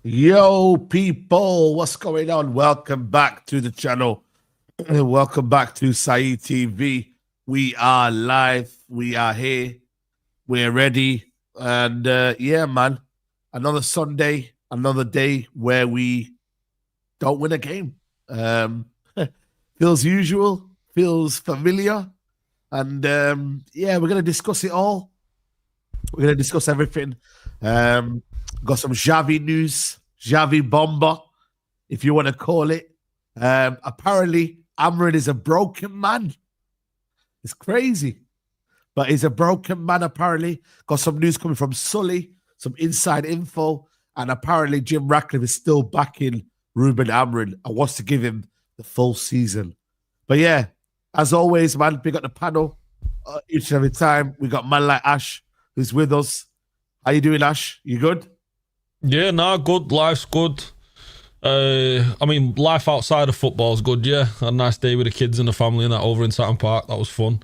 Yo, people, what's going on? Welcome back to the channel. Welcome back to Saeed TV. We are live. We are here. We're ready. And yeah, man, another Sunday, another day where we don't win a game. Feels usual, feels familiar. And yeah, we're going to discuss it all. We're going to discuss everything. Got some Xavi news, Xavi bomber, if you want to call it. Apparently, Amorim is a broken man. It's crazy. But he's a broken man, apparently. Got some news coming from Sully, some inside info. And apparently, Jim Ratcliffe is still backing Ruben Amorim and wants to give him the full season. But yeah, as always, man, we got the panel each and every time. We got man like Ash, who's with us. How you doing, Ash? You good? Yeah, nah, good. Life's good. I mean, life outside of football is good, yeah. Had a nice day with the kids and the family and that over in Saturn Park. That was fun.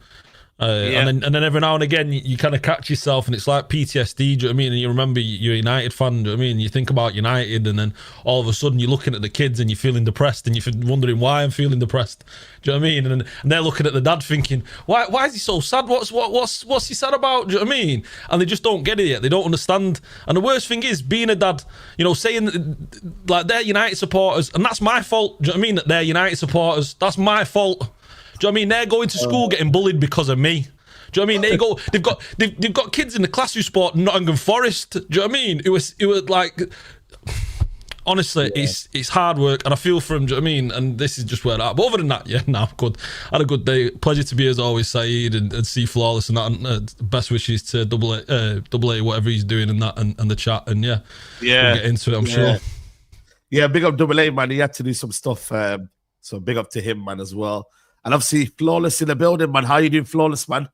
Yeah. and then every now and again, you kind of catch yourself and it's like PTSD, do you know what I mean? And you remember you're a United fan, do you know what I mean? You think about United and then all of a sudden you're looking at the kids and you're feeling depressed and you're wondering why I'm feeling depressed, do you know what I mean? And they're looking at the dad thinking, why is he so sad? What's he sad about, do you know what I mean? And they just don't get it yet. They don't understand. And the worst thing is being a dad, you know, saying like they're United supporters and that's my fault, do you know what I mean? That they're United supporters, that's my fault. Do you know what I mean? They're going to school getting bullied because of me. Do you know what I mean? They've got kids in the class who sport Nottingham Forest. Do you know what I mean? It was like, honestly, yeah. It's hard work and I feel for him. Do you know what I mean? And this is just where that. But other than that, yeah, I'm good. Had a good day. Pleasure to be as always, Saeed, and see Flawless and that. And best wishes to double A, whatever he's doing in that and the chat. And yeah, we'll get into it. I'm sure. Yeah, big up double A, man. He had to do some stuff. So big up to him, man, as well. And obviously, Flawless in the building, man. How you doing, Flawless, man?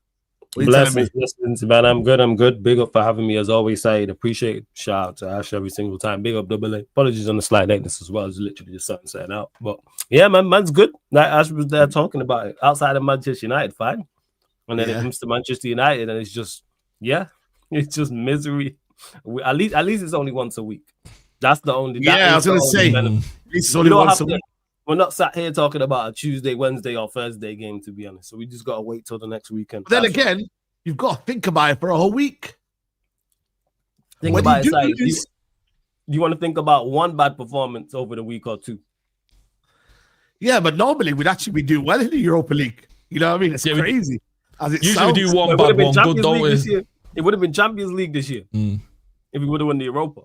Blessings, man. I'm good. Big up for having me, as always, Saeed. Appreciate it. Shout out to Ash every single time. Big up, double A. Apologies on the slight lateness as well. It's literally just something saying out. But yeah, man's good. Like Ash was there talking about it. Outside of Manchester United, fine. And then it comes to Manchester United, and it's just, it's just misery. At least it's only once a week. That's the only. I was going to say, at least it's only once a week. We're not sat here talking about a Tuesday, Wednesday, or Thursday game, to be honest. So we just got to wait till the next weekend. But then again, you've got to think about it for a whole week. Think about it, like, do you want to think about one bad performance over the week or two? Yeah, but normally we'd actually be doing well in the Europa League. You know what I mean? It's crazy. As it usually sounds. we do one bad, one good, don't we? It would have been Champions League this year if we would have won the Europa.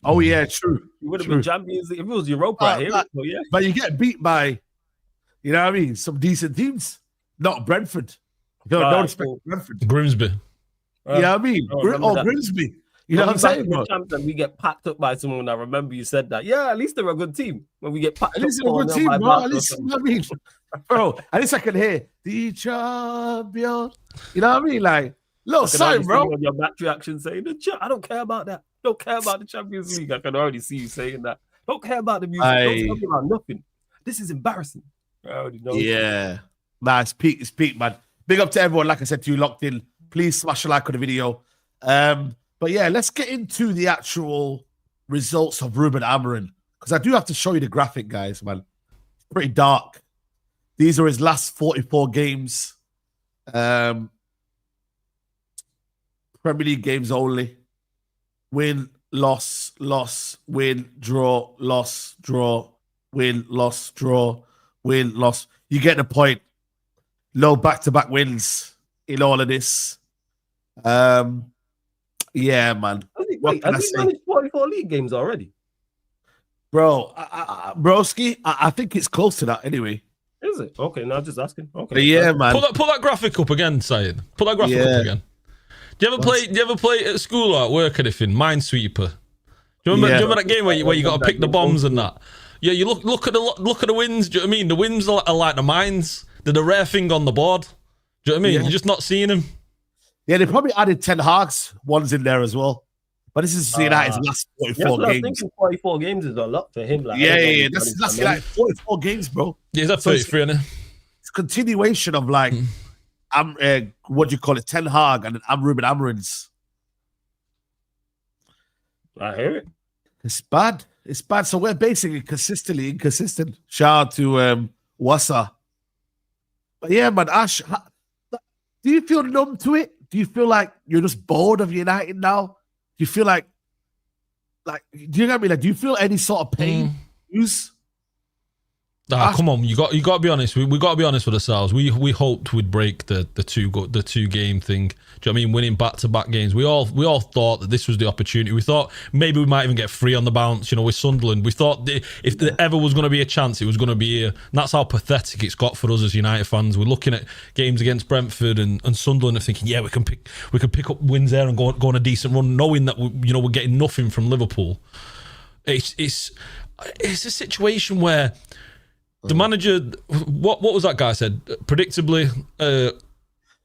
Oh yeah, true. It would have been Champions League if it was Europa here. Yeah. But you get beat by, you know what I mean, some decent teams. Not Brentford. Don't expect Brentford. Grimsby. You know what I mean? Grimsby. You know what I'm saying, bro? And we get packed up by someone. I remember you said that. Yeah, at least they're a good team. When we get packed at least up, they're a good team, bro. At least, you know what I mean, bro. At least I can hear the champion. You know what I mean? Like, little sign, bro. Your back reaction saying, I don't care about that. Don't care about the Champions League. I can already see you saying that. Don't care about the music. Don't talk about nothing. This is embarrassing. I already know. Yeah. Nah, it's peak, man. Big up to everyone, like I said to you, locked in. Please smash a like on the video. But yeah, let's get into the actual results of Ruben Amorim. Because I do have to show you the graphic, guys, man. It's pretty dark. These are his last 44 games. Premier League games only. Win, loss, win, draw, loss, draw, win, loss, draw, win, loss. You get the point. No back-to-back wins in all of this. Yeah, man. Wait, has he managed 44 league games already? Bro, broski, I think it's close to that anyway. Is it? Okay, now just asking. Okay. Yeah, man. Pull that graphic up again, Saeed. Pull that graphic up again. Do you ever play at school or at work or anything? Minesweeper. Do you remember that game where you got to pick the bombs and that? Yeah, you look at the wins. Do you know what I mean? The wins are like the mines. They're the rare thing on the board. Do you know what I mean? Yeah. You're just not seeing them. Yeah, they probably added 10 Hag's ones in there as well. But this is United's last 44 games. I think 44 games is a lot for him. Like, yeah. That's like 44 games, bro. Yeah, is that 33, isn't it? It's a continuation of like what do you call it, Ten Hag and Ruben Amorim's. I hear it. It's bad. It's bad. So we're basically consistently inconsistent. Shout out to Wassa. But yeah, man, Ash, do you feel numb to it? Do you feel like you're just bored of United now? Do you feel like do you get me? Like, do you feel any sort of pain? Come on, you got to be honest. We got to be honest with ourselves. We hoped we'd break the two game thing. Do you know what I mean? Winning back-to-back games. We all thought that this was the opportunity. We thought maybe we might even get 3 on the bounce. You know, with Sunderland, we thought if there ever was going to be a chance, it was going to be here. And that's how pathetic it's got for us as United fans. We're looking at games against Brentford and Sunderland and thinking, yeah, we can pick up wins there and go on a decent run, knowing that we're getting nothing from Liverpool. It's a situation where the manager, what was that guy said? Predictably,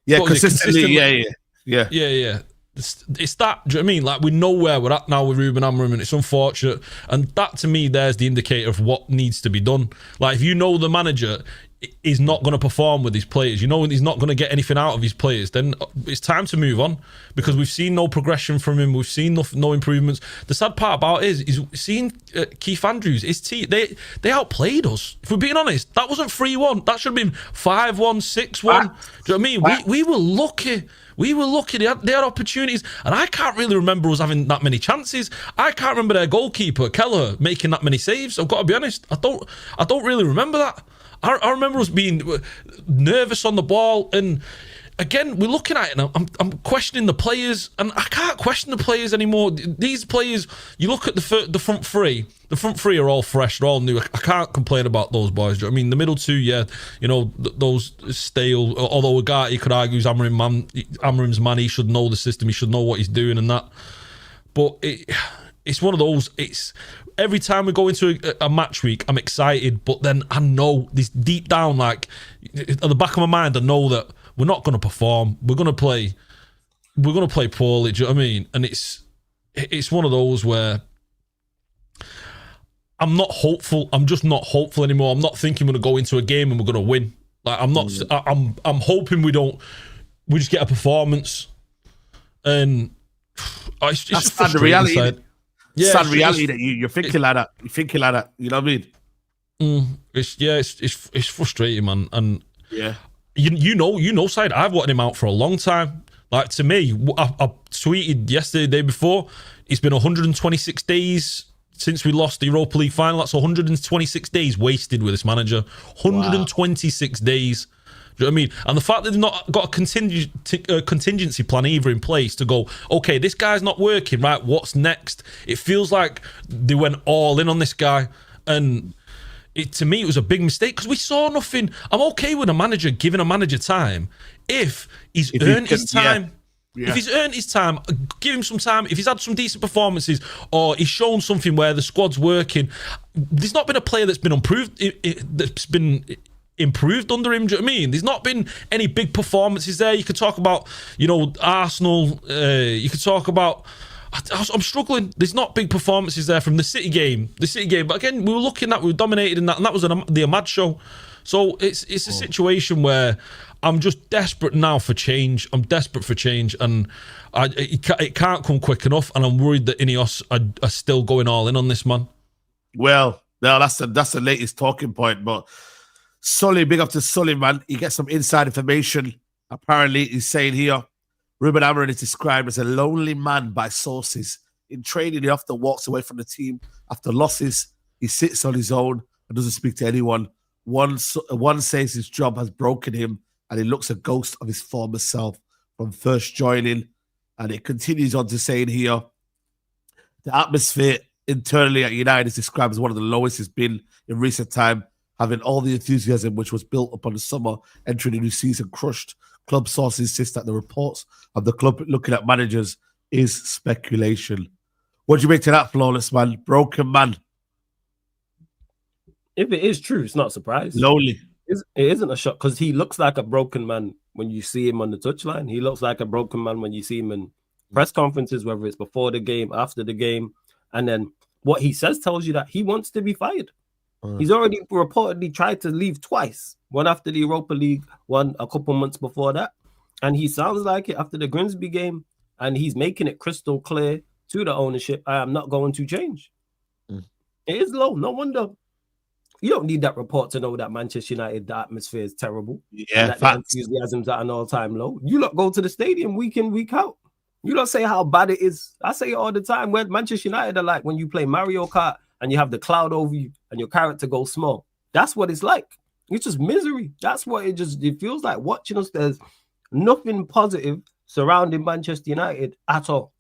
consistently, yeah. It's that. Do you know what I mean? Like, we know where we're at now with Ruben Amorim, and it's unfortunate. And that, to me, there's the indicator of what needs to be done. Like, if you know the manager is not going to perform with his players, you know he's not going to get anything out of his players, then it's time to move on, because we've seen no progression from him. We've seen no improvements. The sad part about it is seeing Keith Andrews, his team, they outplayed us. If we're being honest, that wasn't 3-1. That should have been 5-1, 6-1. Do you know what I mean? We were lucky. We were lucky. They had opportunities, and I can't really remember us having that many chances. I can't remember their goalkeeper Kelleher making that many saves. I've got to be honest. I don't really remember that. I remember us being nervous on the ball, and again, we're looking at it and I'm questioning the players, and I can't question the players anymore. These players, you look at the front three. The front three are all fresh, they're all new. I can't complain about those boys. Do you know what I mean? The middle two, yeah, those stale. Although a guy, you could argue, Amorim's man. He should know the system. He should know what he's doing and that. But it's one of those. It's every time we go into a match week, I'm excited, but then I know this deep down, like at the back of my mind, I know that we're not going to perform. We're going to play poorly. Do you know what I mean? And it's one of those where I'm not hopeful. I'm just not hopeful anymore. I'm not thinking we're going to go into a game and we're going to win. Like, I'm not. I'm hoping we just get a performance, and it's just the reality. Yeah, sad reality that you're thinking like that. You're thinking like that. You know what I mean? It's frustrating, man. And yeah, you know, Saeed, I've wanted him out for a long time. Like, to me, I tweeted yesterday, the day before, it's been 126 days since we lost the Europa League final. That's 126 days wasted with this manager. 126 days. Do you know what I mean? And the fact that they've not got a contingency plan either in place to go, okay, this guy's not working, right? What's next? It feels like they went all in on this guy. And to me, it was a big mistake because we saw nothing. I'm okay with a manager giving a manager time if he's earned his time. Yeah. If he's earned his time, give him some time. If he's had some decent performances or he's shown something where the squad's working, there's not been a player that's been improved under him. Do you know what I mean? There's not been any big performances there. You could talk about, Arsenal. You could talk about. I'm struggling. There's not big performances there from the City game. But again, we were dominated in that, and that was the Ahmad show. So it's a situation where I'm just desperate now for change. I'm desperate for change, and it can't come quick enough. And I'm worried that Ineos are still going all in on this man. Well, no, that's the latest talking point. But Sully, big up to Sully, man. He gets some inside information. Apparently, he's saying here, Ruben Amorim is described as a lonely man by sources. In training, he often walks away from the team after losses. He sits on his own and doesn't speak to anyone. One says his job has broken him, and he looks a ghost of his former self from first joining. And it continues on to saying here, the atmosphere internally at United is described as one of the lowest it's been in recent time, having all the enthusiasm which was built upon the summer entering the new season crushed. Club sources insist that the reports of the club looking at managers is speculation. What do you make to that, Flawless, man? Broken man. If it is true, it's not a surprise. Lonely. It isn't a shock because he looks like a broken man when you see him on the touchline. He looks like a broken man when you see him in press conferences, whether it's before the game, after the game. And then what he says tells you that he wants to be fired. He's already reportedly tried to leave twice. One after the Europa League, one a couple months before that. And he sounds like it after the Grimsby game. And he's making it crystal clear to the ownership, I am not going to change. It is low. No wonder. You don't need that report to know that Manchester United, the atmosphere is terrible. Yeah, and that the enthusiasm's at an all-time low. You lot go to the stadium week in, week out. You don't say how bad it is. I say it all the time. Where Manchester United are like when you play Mario Kart and you have the cloud over you and your character goes small. That's what it's like. It's just misery. That's what it feels like watching us. There's nothing positive surrounding Manchester United at all.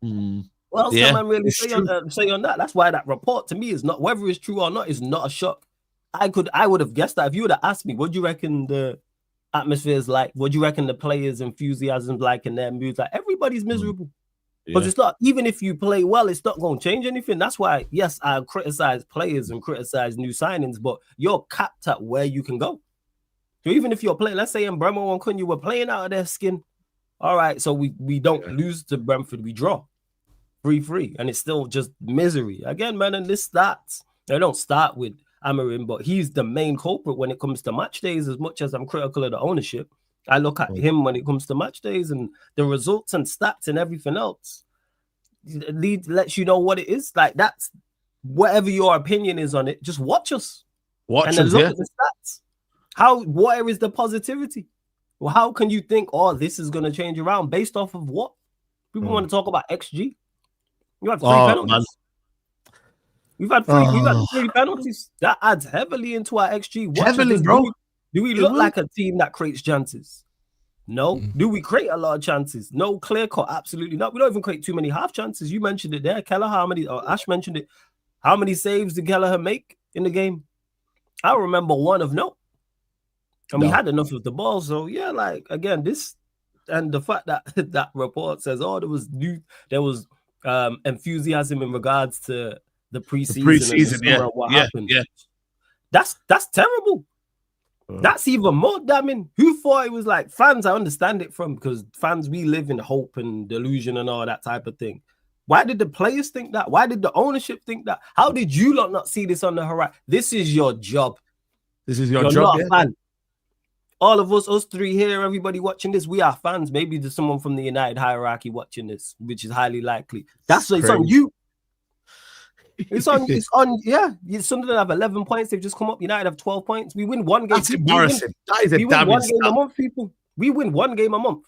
What else can man really say on that? That's why that report to me is not, whether it's true or not, is not a shock. I would have guessed that if you would have asked me, what do you reckon the atmosphere is like? What do you reckon the players' enthusiasm like in their moods? Like everybody's miserable. Because it's not, even if you play well, it's not going to change anything. That's why, yes, I criticize players and criticize new signings, but you're capped at where you can go. So even if you're playing, let's say in Bremer and Cunha were playing out of their skin. All right, so we don't lose to Brentford, we draw 3-3, and it's still just misery. Again, man, and this starts, they don't start with Amorim, but he's the main culprit when it comes to match days. As much as I'm critical of the ownership, I look at him when it comes to match days and the results and stats and everything else. Lead lets you know what it is. Like, that's whatever your opinion is on it. Just watch us. Watch and us, then look at the stats. Where is the positivity? Well, how can you think, oh, this is going to change around based off of what? People want to talk about XG. You have 3 penalties. Man. We've had 3 penalties. That adds heavily into our XG. Heavily, bro. Do we look like a team that creates chances? No. Do we create a lot of chances? No. Clear cut, absolutely not. We don't even create too many half chances. You mentioned it there, Kelleher. Ash mentioned it. How many saves did Kelleher make in the game? I remember one of no. And we had enough of the ball. So yeah, like again, this and the fact that that report says, oh, there was enthusiasm in regards to the preseason, what happened. Yeah. That's terrible. That's even more damning. Who thought it was like fans? I understand it from, because fans, we live in hope and delusion and all that type of thing. Why did the players think that? Why did the ownership think that? How did you lot not see this on the horizon? This is your job. This is your job. You're not a fan. All of us 3 here, everybody watching this, we are fans. Maybe there's someone from the United hierarchy watching this, which is highly likely. It's on you. It's on. Sunderland have 11 points. They've just come up. United have 12 points. We win one game. That's embarrassing. That is a damn one game a month, people. We win one game a month.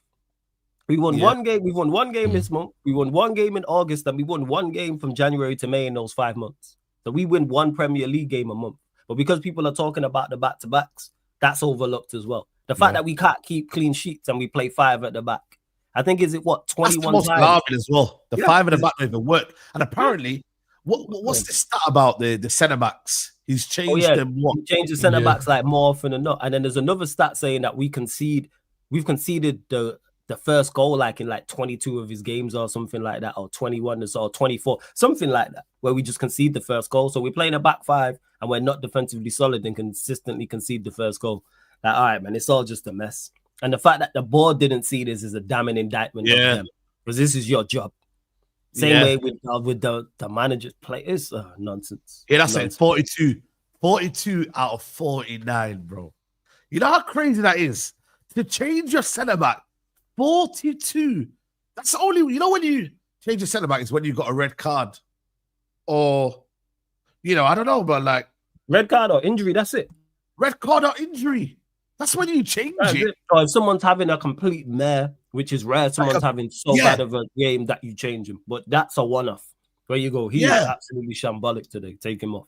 We won one game. We won one game this month. We won one game in August, and we won one game from January to May in those 5 months. So we win one Premier League game a month. But because people are talking about the back-to-backs, that's overlooked as well. The fact that we can't keep clean sheets and we play 5 at the back. I think, is it what, 21 That's the most alarming as well. The 5 at the back don't even work. And apparently, what's the stat about the centre-backs? He's changed them. He changed the centre-backs like more often than not. And then there's another stat saying that we've conceded the first goal like in like 22 of his games or something like that, or 21 or 24, something like that, where we just concede the first goal. So we're playing a back 5 and we're not defensively solid and consistently concede the first goal. Like, all right, man, it's all just a mess. And the fact that the board didn't see this is a damning indictment of them, because this is your job. Same way with the managers play. It's nonsense. Yeah, that's it. 42 out of 49, bro. You know how crazy that is? To change your centre-back, 42. That's only, you know, when you change your centre-back is when you got a red card. Or, you know, I don't know, but like... Red card or injury, that's it. Red card or injury. That's when you change it. Or if someone's having a complete mare, which is rare, someone's having so bad of a game that you change him. But that's a one-off. There you go. He is absolutely shambolic today. Take him off.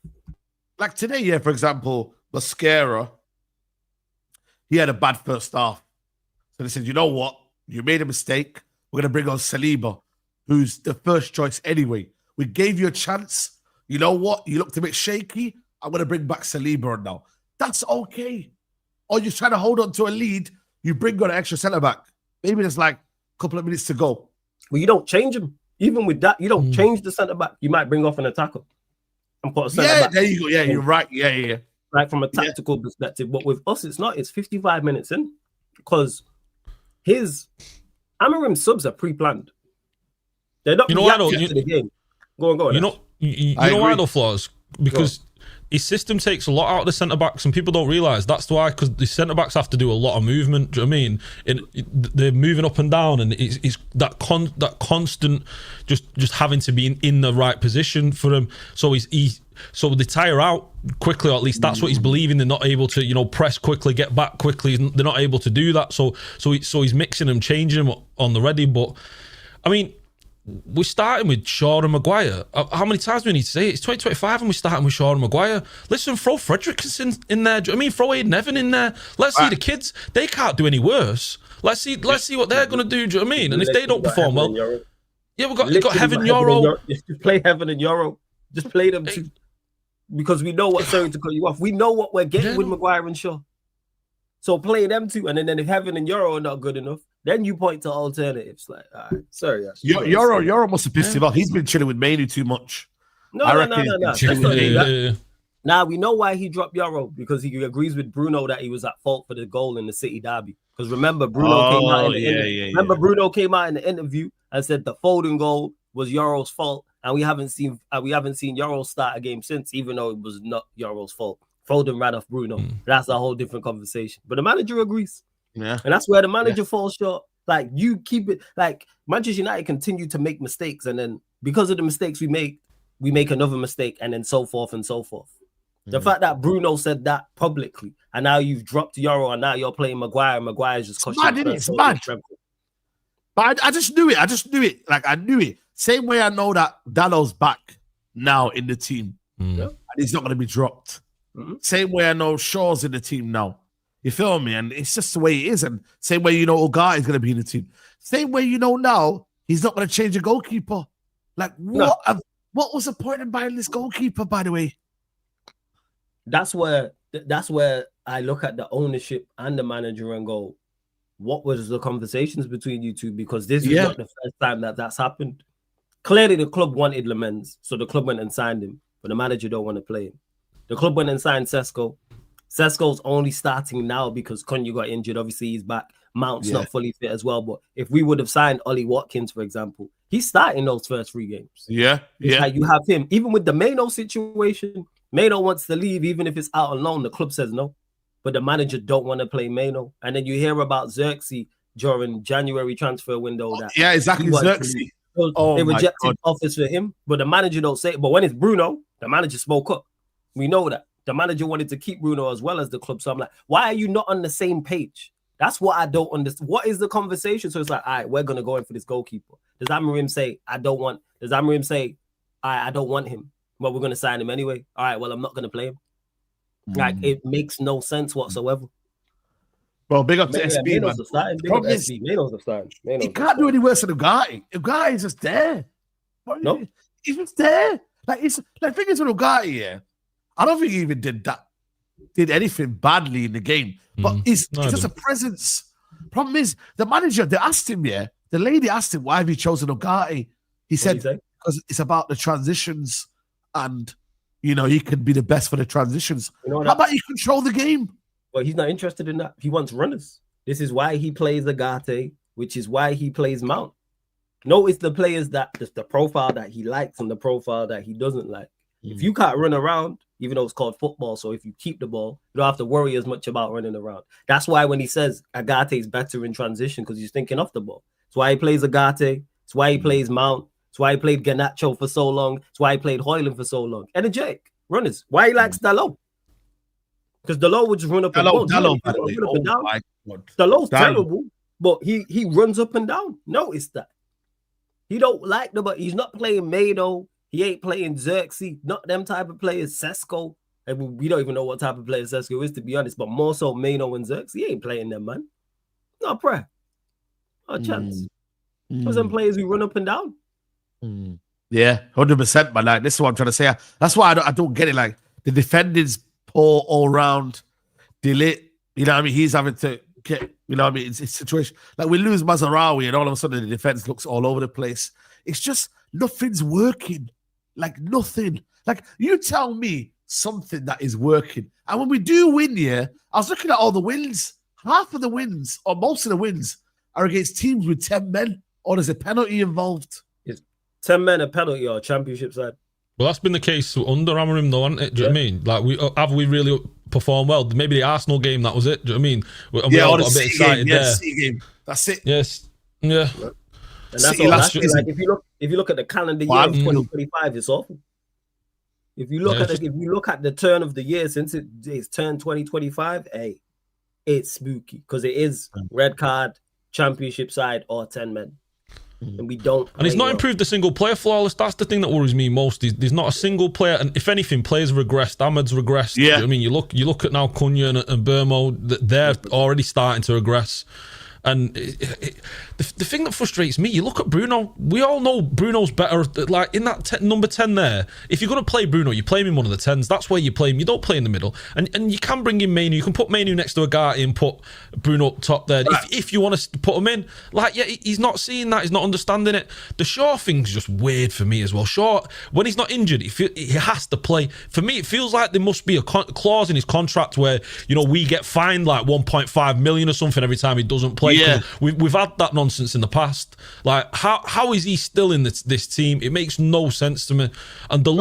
Like today, for example, Mascara, he had a bad first half. So they said, you know what? You made a mistake. We're going to bring on Saliba, who's the first choice anyway. We gave you a chance. You know what? You looked a bit shaky. I'm going to bring back Saliba on now. That's okay. Or you're trying to hold on to a lead, you bring on an extra centre-back. Maybe there's like a couple of minutes to go. Well, you don't change him. Even with that, you don't change the centre-back. You might bring off an attacker and put a centre-back. Yeah, there you go. Yeah, you're right. Yeah. Like from a tactical perspective. But with us, it's not. It's 55 minutes in. Because Amorim subs are pre-planned. They're not reacting to the game. Go on. You know why though, Flaws? Because his system takes a lot out of the centre backs, and people don't realise that's why, because the centre backs have to do a lot of movement. Do you know what I mean? They're moving up and down, and it's that constant just having to be in the right position for him. So so they tire out quickly, or at least that's what he's believing. They're not able to, press quickly, get back quickly. They're not able to do that. So he's mixing them, changing them on the ready. But I mean, we're starting with Shaw and Maguire. How many times do we need to say it? It's 2025 and we're starting with Shaw and Maguire. Listen, throw Fredrickson in there. Do you know what I mean? Throw Aiden Evan in there. Let's see the kids. They can't do any worse. Let's see what they're going to do. Do you know what I mean? And if they don't perform well, yeah, we've got Heaven Euro. Just play Heaven and Euro. Just play them two. Because we know what's sorry to cut you off. We know what we're getting with Maguire and Shaw. So play them two, and then if Heaven and Euro are not good enough, then you point to alternatives. Like, all right, sorry. Euro must have pissed him off. He's been chilling with Manu too much. No. Now we know why he dropped Euro, because he agrees with Bruno that he was at fault for the goal in the City derby. Because remember, Bruno came out in the interview and said the Foden goal was Euro's fault. And we haven't seen Euro start a game since, even though it was not Euro's fault. Foden ran off Bruno. That's a whole different conversation. But the manager agrees. Yeah. And that's where the manager falls short. Like, you keep it, like, Manchester United continue to make mistakes, and then because of the mistakes we make another mistake, and then so forth and so forth. The fact that Bruno said that publicly, and now you've dropped Euro, and now you're playing Maguire, and Maguire's just costing you. It's mad. But I just knew it. Like, I knew it. Same way I know that Dallow's back now in the team. And he's not going to be dropped. Same way I know Shaw's in the team now. You feel me? And it's just the way it is. And same way Ogar is going to be in the team. Same way now he's not going to change a goalkeeper. Like, what was the point in buying this goalkeeper, by the way? That's where I look at the ownership and the manager and go, what was the conversations between you two? Because this is not the first time that's happened. Clearly, the club wanted Lemens, so the club went and signed him, but the manager don't want to play him. The club went and signed Sesko. Sesko's only starting now because Cunha got injured. Obviously, he's back. Mount's not fully fit as well. But if we would have signed Ollie Watkins, for example, he's starting those first 3 games. Like, you have him. Even with the Mano situation, Mano wants to leave, even if it's out on loan. The club says no. But the manager don't want to play Mano. And then you hear about Xerxes during January transfer window. Exactly, Xerxes. They rejected offers for him, but the manager don't say it. But when it's Bruno, the manager spoke up. We know that. The manager wanted to keep Bruno as well as the club. So I'm like, why are you not on the same page? That's what I don't understand. What is the conversation? So it's like, all right, we're going to go in for this goalkeeper. Does Amorim say, I don't want him? Well, we're going to sign him anyway. All right, well, I'm not going to play him. Like, it makes no sense whatsoever. Well, big up to SB, man. He can't do any worse than the guy. The guy is just there. No, he's just there. Like, it's like, thing is with Ugarte, I don't think he even did anything badly in the game. But it's just a presence. Problem is, the manager, they asked him, the lady asked him, why have you chosen Ugarte? He said, because it's about the transitions, and he can be the best for the transitions. How about you control the game? Well, he's not interested in that. He wants runners. This is why he plays Ugarte, which is why he plays Mount. Notice the players that the profile that he likes and the profile that he doesn't like. If you can't run around, even though it's called football, so if you keep the ball, you don't have to worry as much about running around. That's why when he says Ugarte is better in transition, because he's thinking off the ball. It's why he plays Ugarte. It's why he plays Mount. It's why he played Garnacho for so long. It's why he played Højlund for so long. Energetic runners. Why he likes Dalot? Because Dalot would just run up and down. Dalot's terrible, but he runs up and down. Notice that. He don't like but he's not playing Mado. He ain't playing Xerxes. Not them type of players. Sesko. And we don't even know what type of player Sesko is, to be honest. But more so Mano and Xerxes. He ain't playing them, man. Not a prayer. Not a chance. Those them players who run up and down. Yeah, 100%. But like, this is what I'm trying to say. That's why I don't get it. Like, the defending's poor all round. Delete. You know what I mean? He's having to get. You know what I mean? It's a situation like we lose Mazraoui, and all of a sudden the defense looks all over the place. It's just nothing's working. Like, nothing. Like, you tell me something that is working. And when we do win, I was looking at all the wins. Half of the wins, or most of the wins, are against teams with 10 men, or there's a penalty involved. Is 10 men a penalty or a championship side? Well, that's been the case under Amorim, though, hasn't it? Do you know what I mean? Like, we really performed well? Maybe the Arsenal game, that was it. Do you know what I mean? And we all got a bit excited there. City game. That's it. Yes. Yeah. And that's all. Like if you look at the calendar year of 2025, it's awful. If you look at the turn of the year since it's turned 2025, hey, it's spooky because it is red card, championship side, or 10 men. And we don't. And he's not improved a single player, Flawless. That's the thing that worries me most. There's not a single player, and if anything, players regressed. Ahmed's regressed. Yeah. You know what I mean, you look at now Cunha and Burmo, they're already starting to regress. And the thing that frustrates me, you look at Bruno. We all know Bruno's better. Like in that number 10 there, if you're going to play Bruno, you play him in one of the 10s. That's where you play him. You don't play in the middle. And you can bring in Mainu. You can put Mainu next to Agati and put Bruno up top there. If you want to put him in. Like, yeah, he's not seeing that. He's not understanding it. The Shaw thing's just weird for me as well. Shaw, when he's not injured, he has to play. For me, it feels like there must be a clause in his contract where, you know, we get fined like 1.5 million or something every time he doesn't play. Yeah, we've had that nonsense in the past. Like, how is he still in this team? It makes no sense to me. And the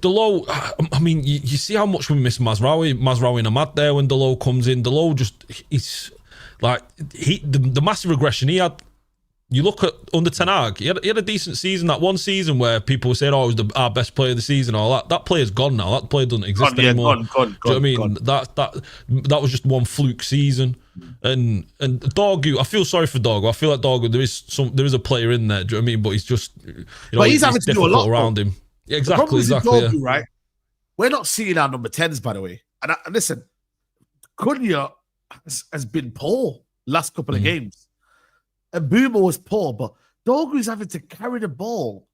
low, I mean, you see how much we miss Mazraoui and Ahmad there when Delo comes in. Delo he's like the massive regression he had. You look at under Ten Hag, he had a decent season. That one season where people were saying, "Oh, it was our best player of the season," all that. That player's gone now. That player doesn't exist anymore. Gone, do you know what I mean? That was just one fluke season. And Dorgu, I feel sorry for Dorgu. I feel like Dorgu, there is a player in there. Do you know what I mean? But he's just, but he's having to do a lot around him. Yeah, exactly. Dorgu, right? We're not seeing our number 10s, by the way. And listen, Cunha has been poor last couple of games. And Boomer was poor, but Dorgu's having to carry the ball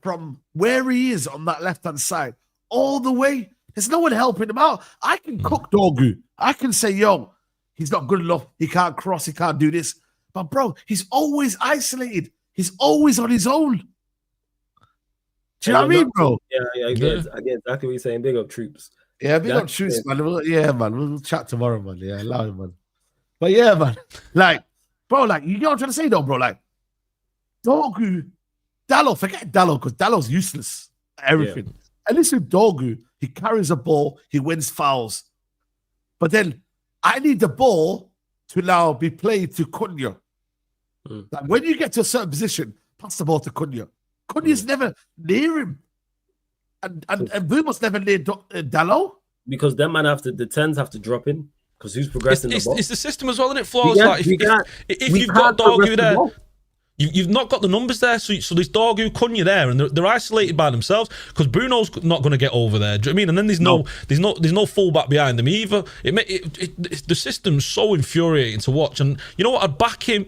from where he is on that left-hand side all the way. There's no one helping him out. I can cook Dorgu. I can say, yo, he's not good enough. He can't cross. He can't do this. But, bro, he's always isolated. He's always on his own. Do you know what I mean, bro? Yeah, I get exactly what you're saying. Big up Troops. Yeah, big up Troops, man. Yeah, man. We'll chat tomorrow, man. Yeah, allow him, man. But, yeah, man. Like, bro, like, you know what I'm trying to say, though, bro? Like, Dorgu, Dalot, forget Dalot, because Dalot's useless at everything. Yeah. And listen, Dorgu, he carries a ball, he wins fouls. But then I need the ball to now be played to Cunha. Like, when you get to a certain position, pass the ball to Cunha. Cunha's never near him. And Bumo's never near Dalot. Because them man the 10s have to drop in. Because who's progressing the ball? It's the system as well, isn't it? Flaws. Like, if you've got Dorgu there, you've not got the numbers there. So there's Dorgu, Cunha there, and they're isolated by themselves because Bruno's not going to get over there. Do you know what I mean? And then there's no fullback behind them either. The system's so infuriating to watch. And you know what? I'd back him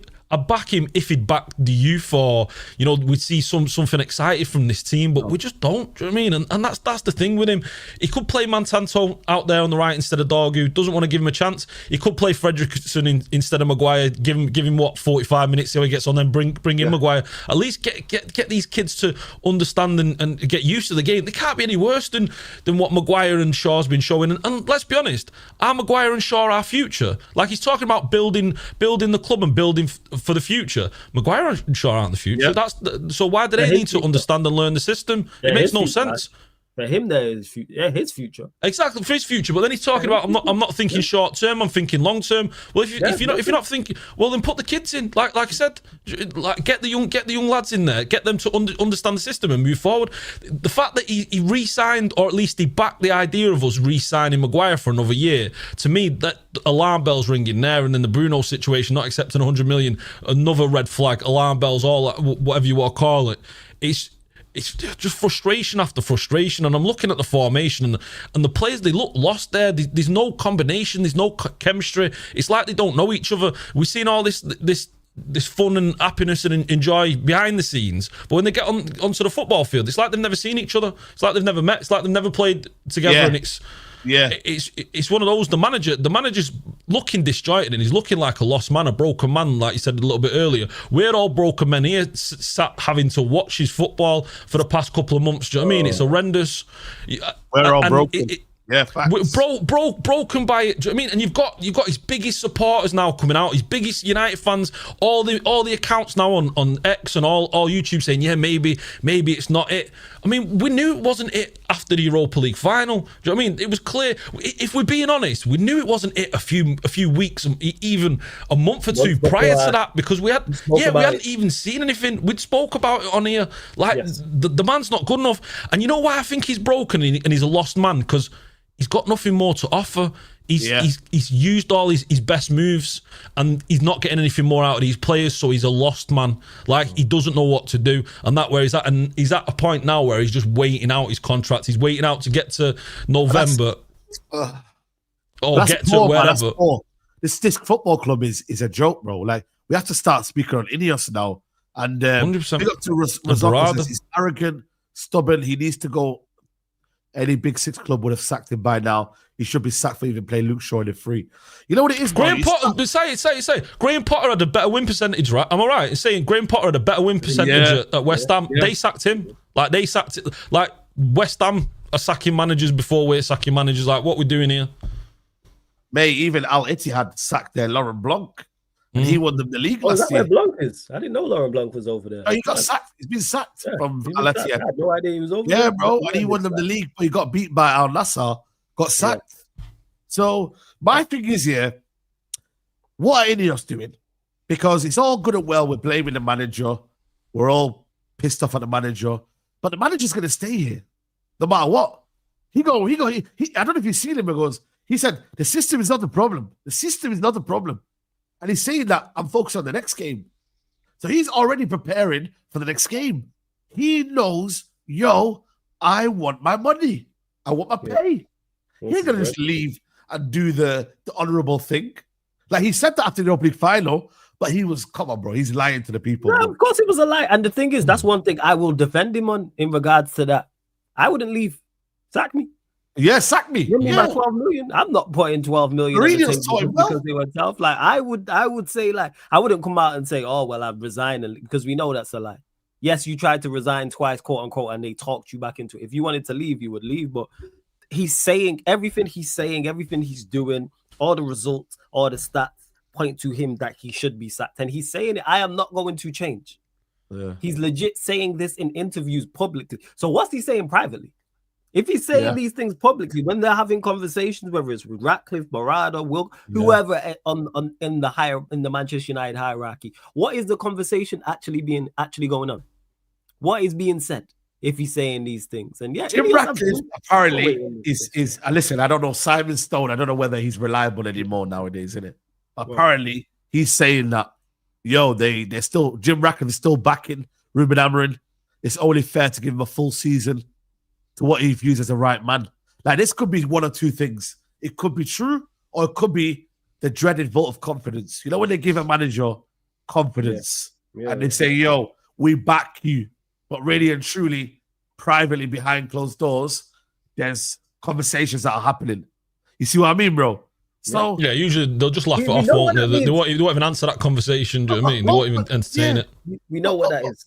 if he'd back the youth, or you know, we'd see something excited from this team, but we just don't. Do you know what I mean? And that's the thing with him. He could play Mantanto out there on the right instead of Dorgu. Doesn't want to give him a chance. He could play Fredrickson instead of Maguire. Give him what 45 minutes. See how he gets on. Then bring in Maguire. At least get these kids to understand and get used to the game. They can't be any worse than what Maguire and Shaw's been showing. And let's be honest, are Maguire and Shaw our future? Like, he's talking about building the club and building for the future. Maguire and Shaw aren't the future. So why do they need to understand and learn the system? It makes no sense. For him, his future. Exactly, for his future. But then he's talking about I'm not thinking short term. I'm thinking long term. Well, if you're not thinking, well, then put the kids in. Like I said, like get the young lads in there. Get them to understand the system and move forward. The fact that he re-signed, or at least he backed the idea of us re-signing Maguire for another year, to me, that alarm bells ringing there. And then the Bruno situation, not accepting 100 million, another red flag. Alarm bells, all that, whatever you want to call it. It's just frustration after frustration, and I'm looking at the formation and the players, they look lost there. There's no combination, there's no chemistry. It's like they don't know each other. We've seen all this fun and happiness and enjoy behind the scenes, but when they get onto the football field, it's like they've never seen each other. It's like they've never met. It's like they've never played together, and it's one of those. The manager's looking disjointed, and he's looking like a lost man, a broken man, like you said a little bit earlier. We're all broken men here, sat having to watch his football for the past couple of months. Do you know what I mean? It's horrendous. We're all broken. Yeah, facts. Broken by it. Do you know what I mean? And you've got his biggest supporters now coming out, his biggest United fans, all the accounts now on X and all YouTube saying, yeah, maybe it's not it. I mean, we knew it wasn't it after the Europa League final. Do you know what I mean? It was clear. If we're being honest, we knew it wasn't it a few weeks, even a month or two prior to that, because we hadn't even seen anything. We'd spoke about it on here. Like, the man's not good enough. And you know why I think he's broken and he's a lost man? Because he's got nothing more to offer. He's used all his best moves, and he's not getting anything more out of these players, so he's a lost man. Like, he doesn't know what to do, and that's where he's at. And he's at a point now where he's just waiting out his contract. He's waiting out to get to November get to wherever. This football club is a joke, bro. Like, we have to start speaking on Ineos now. And 100%. Big up to Rosales. He's arrogant, stubborn. He needs to go. Any Big Six club would have sacked him by now. He should be sacked for even playing Luke Shaw in the free. You know what it is, Graham Potter, say. Graham Potter had a better win percentage, right? Am I right in saying Graham Potter had a better win percentage at West Ham? Yeah. They sacked him. Like, West Ham are sacking managers before we're sacking managers. Like, what we're doing here? Mate, even Al Ittihad sacked their Laurent Blanc. And he won them the league last year. Is that where Blanc is? I didn't know Laurent Blanc was over there. Oh, he got sacked. He's been sacked from Valencia. I had no idea he was over there. Yeah, bro. And he won them the league, but he got beat by Al Nassr, got sacked. Yeah. So my thing is here, what are Ineos doing? Because it's all good and well, we're blaming the manager. We're all pissed off at the manager. But the manager's going to stay here, no matter what. I don't know if you've seen him, he said, the system is not the problem. The system is not the problem. And he's saying that I'm focused on the next game. So he's already preparing for the next game. He knows, I want my money. I want my pay. He ain't going to just leave and do the honourable thing. Like, he said that after the opening final, but come on, bro. He's lying to the people. No, of course it was a lie. And the thing is, that's one thing I will defend him on in regards to that. I wouldn't leave. Sack me. Yeah, sack me. Give me my 12 million. I'm not putting 12 million because they were tough. Like, I would say, like, I wouldn't come out and say, oh, well, I've resigned, because we know that's a lie. Yes, you tried to resign twice, quote unquote, and they talked you back into it. If you wanted to leave, you would leave. But he's saying, everything he's doing, all the results, all the stats point to him that he should be sacked. And he's saying, I am not going to change. Yeah. He's legit saying this in interviews publicly. So what's he saying privately? If he's saying these things publicly, when they're having conversations, whether it's with Ratcliffe, Barada, Wilk, whoever in the Manchester United hierarchy, what is the conversation actually going on? What is being said if he's saying these things? And Jim Ratcliffe apparently is listen, I don't know, Simon Stone, I don't know whether he's reliable anymore nowadays, isn't it? Apparently he's saying that they're still, Jim Ratcliffe is still backing Ruben Amorim. It's only fair to give him a full season to what he views as the right man. Like, this could be one or two things. It could be true, or it could be the dreaded vote of confidence. You know, when they give a manager confidence and they say, we back you. But really and truly, privately behind closed doors, there's conversations that are happening. You see what I mean, bro? So usually they'll just laugh it off, won't they? They won't even answer that conversation, do you know what I mean? They won't even entertain it. We know what that is.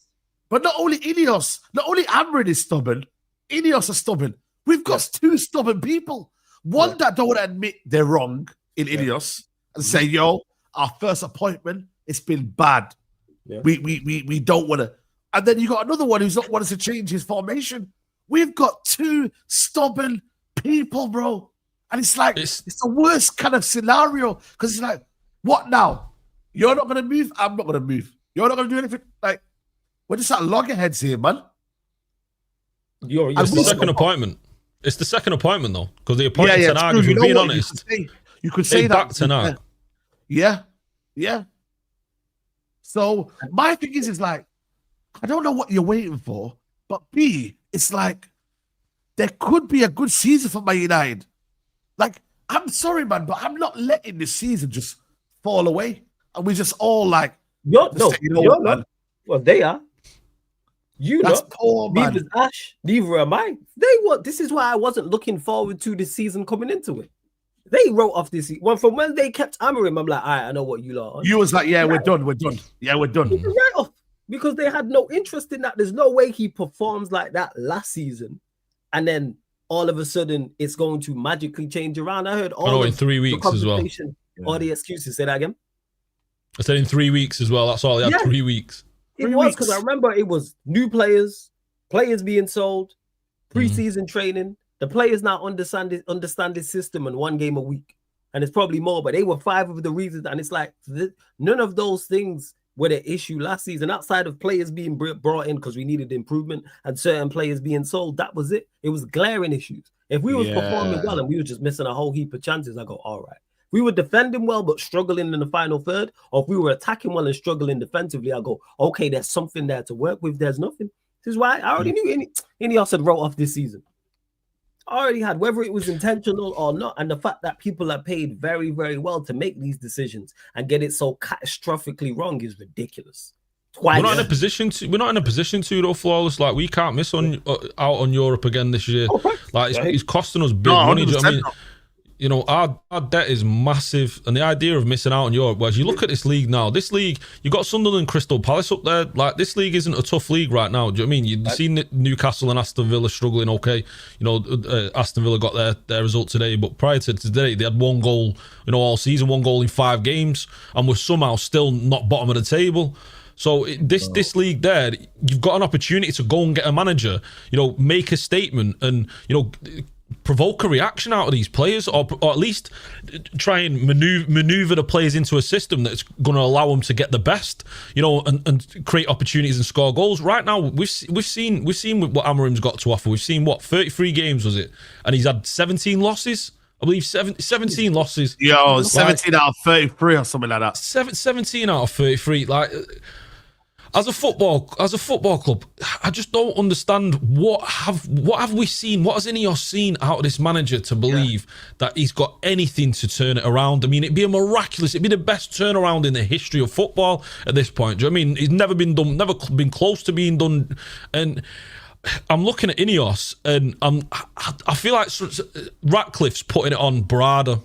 But not only Ineos, not only Amorim is stubborn, Ineos are stubborn. We've got two stubborn people. One that don't want to admit they're wrong in Ineos and say, our first appointment, it's been bad. Yeah. We don't want to. And then you got another one who's not wanting to change his formation. We've got two stubborn people, bro. And it's like, it's the worst kind of scenario, because it's like, what now? You're not going to move? I'm not going to move. You're not going to do anything? Like, we're just at loggerheads here, man. It's the second appointment. It's the second appointment, though, because the appointment Ten Hag, if you're being honest, you could say that. Back Ten Hag. Yeah. So my thing is like, I don't know what you're waiting for, but B, it's like, there could be a good season for Man United. Like, I'm sorry, man, but I'm not letting this season just fall away. And we just all like, you're not. Well, they are. That's poor, man. Neither is Ash, neither am I. This is why I wasn't looking forward to this season coming into it. They wrote off this season. From when they kept Amorim, I'm like, all right, I know what you lot are. You was like, we're done. Yeah, we're done. Right off, because they had no interest in that. There's no way he performs like that last season and then all of a sudden it's going to magically change around. I heard all in 3 weeks as well. All the excuses. Say that again. I said in 3 weeks as well. That's all. He had 3 weeks. It was because I remember it was new players being sold, preseason training. The players now understand this system and 1 game a week. And it's probably more, but they were 5 of the reasons. And it's like none of those things were the issue last season, outside of players being brought in because we needed improvement and certain players being sold. That was it. It was glaring issues. If we was performing well and we were just missing a whole heap of chances, I go, all right. If we were defending well but struggling in the final third, or if we were attacking well and struggling defensively, I go, okay, there's something there to work with. There's nothing. This is why I already knew Ineos had wrote off this season. I already had, whether it was intentional or not, and the fact that people are paid very, very well to make these decisions and get it so catastrophically wrong is ridiculous. Twice. We're not in a position to though, Flawless. Like, we can't miss out on Europe again this year. Like, it's costing us big money. Do you know what I mean? You know, our debt is massive, and the idea of missing out on Europe, whereas you look at this league now, you got Sunderland, Crystal Palace up there. Like, this league isn't a tough league right now. Do you know what I mean? You've seen Newcastle and Aston Villa struggling, okay. You know, Aston Villa got their result today, but prior to today, they had 1 goal, you know, all season, 1 goal in 5 games, and were somehow still not bottom of the table. So this league there, you've got an opportunity to go and get a manager, you know, make a statement and, you know, provoke a reaction out of these players, or at least try and maneuver the players into a system that's going to allow them to get the best, you know, and create opportunities and score goals. Right now, we've seen what Amorim's got to offer. We've seen 33 games was it, and he's had 17 losses. I believe 17 losses. Yo, 17 out of 33 or something like that. 17 out of 33. Like, As a football club, I just don't understand what have we seen? What has Ineos seen out of this manager to believe that he's got anything to turn it around? I mean, it'd be the best turnaround in the history of football at this point. Do you know what I mean? It's never been done, never been close to being done. And I'm looking at Ineos, and I feel like Ratcliffe's putting it on Barada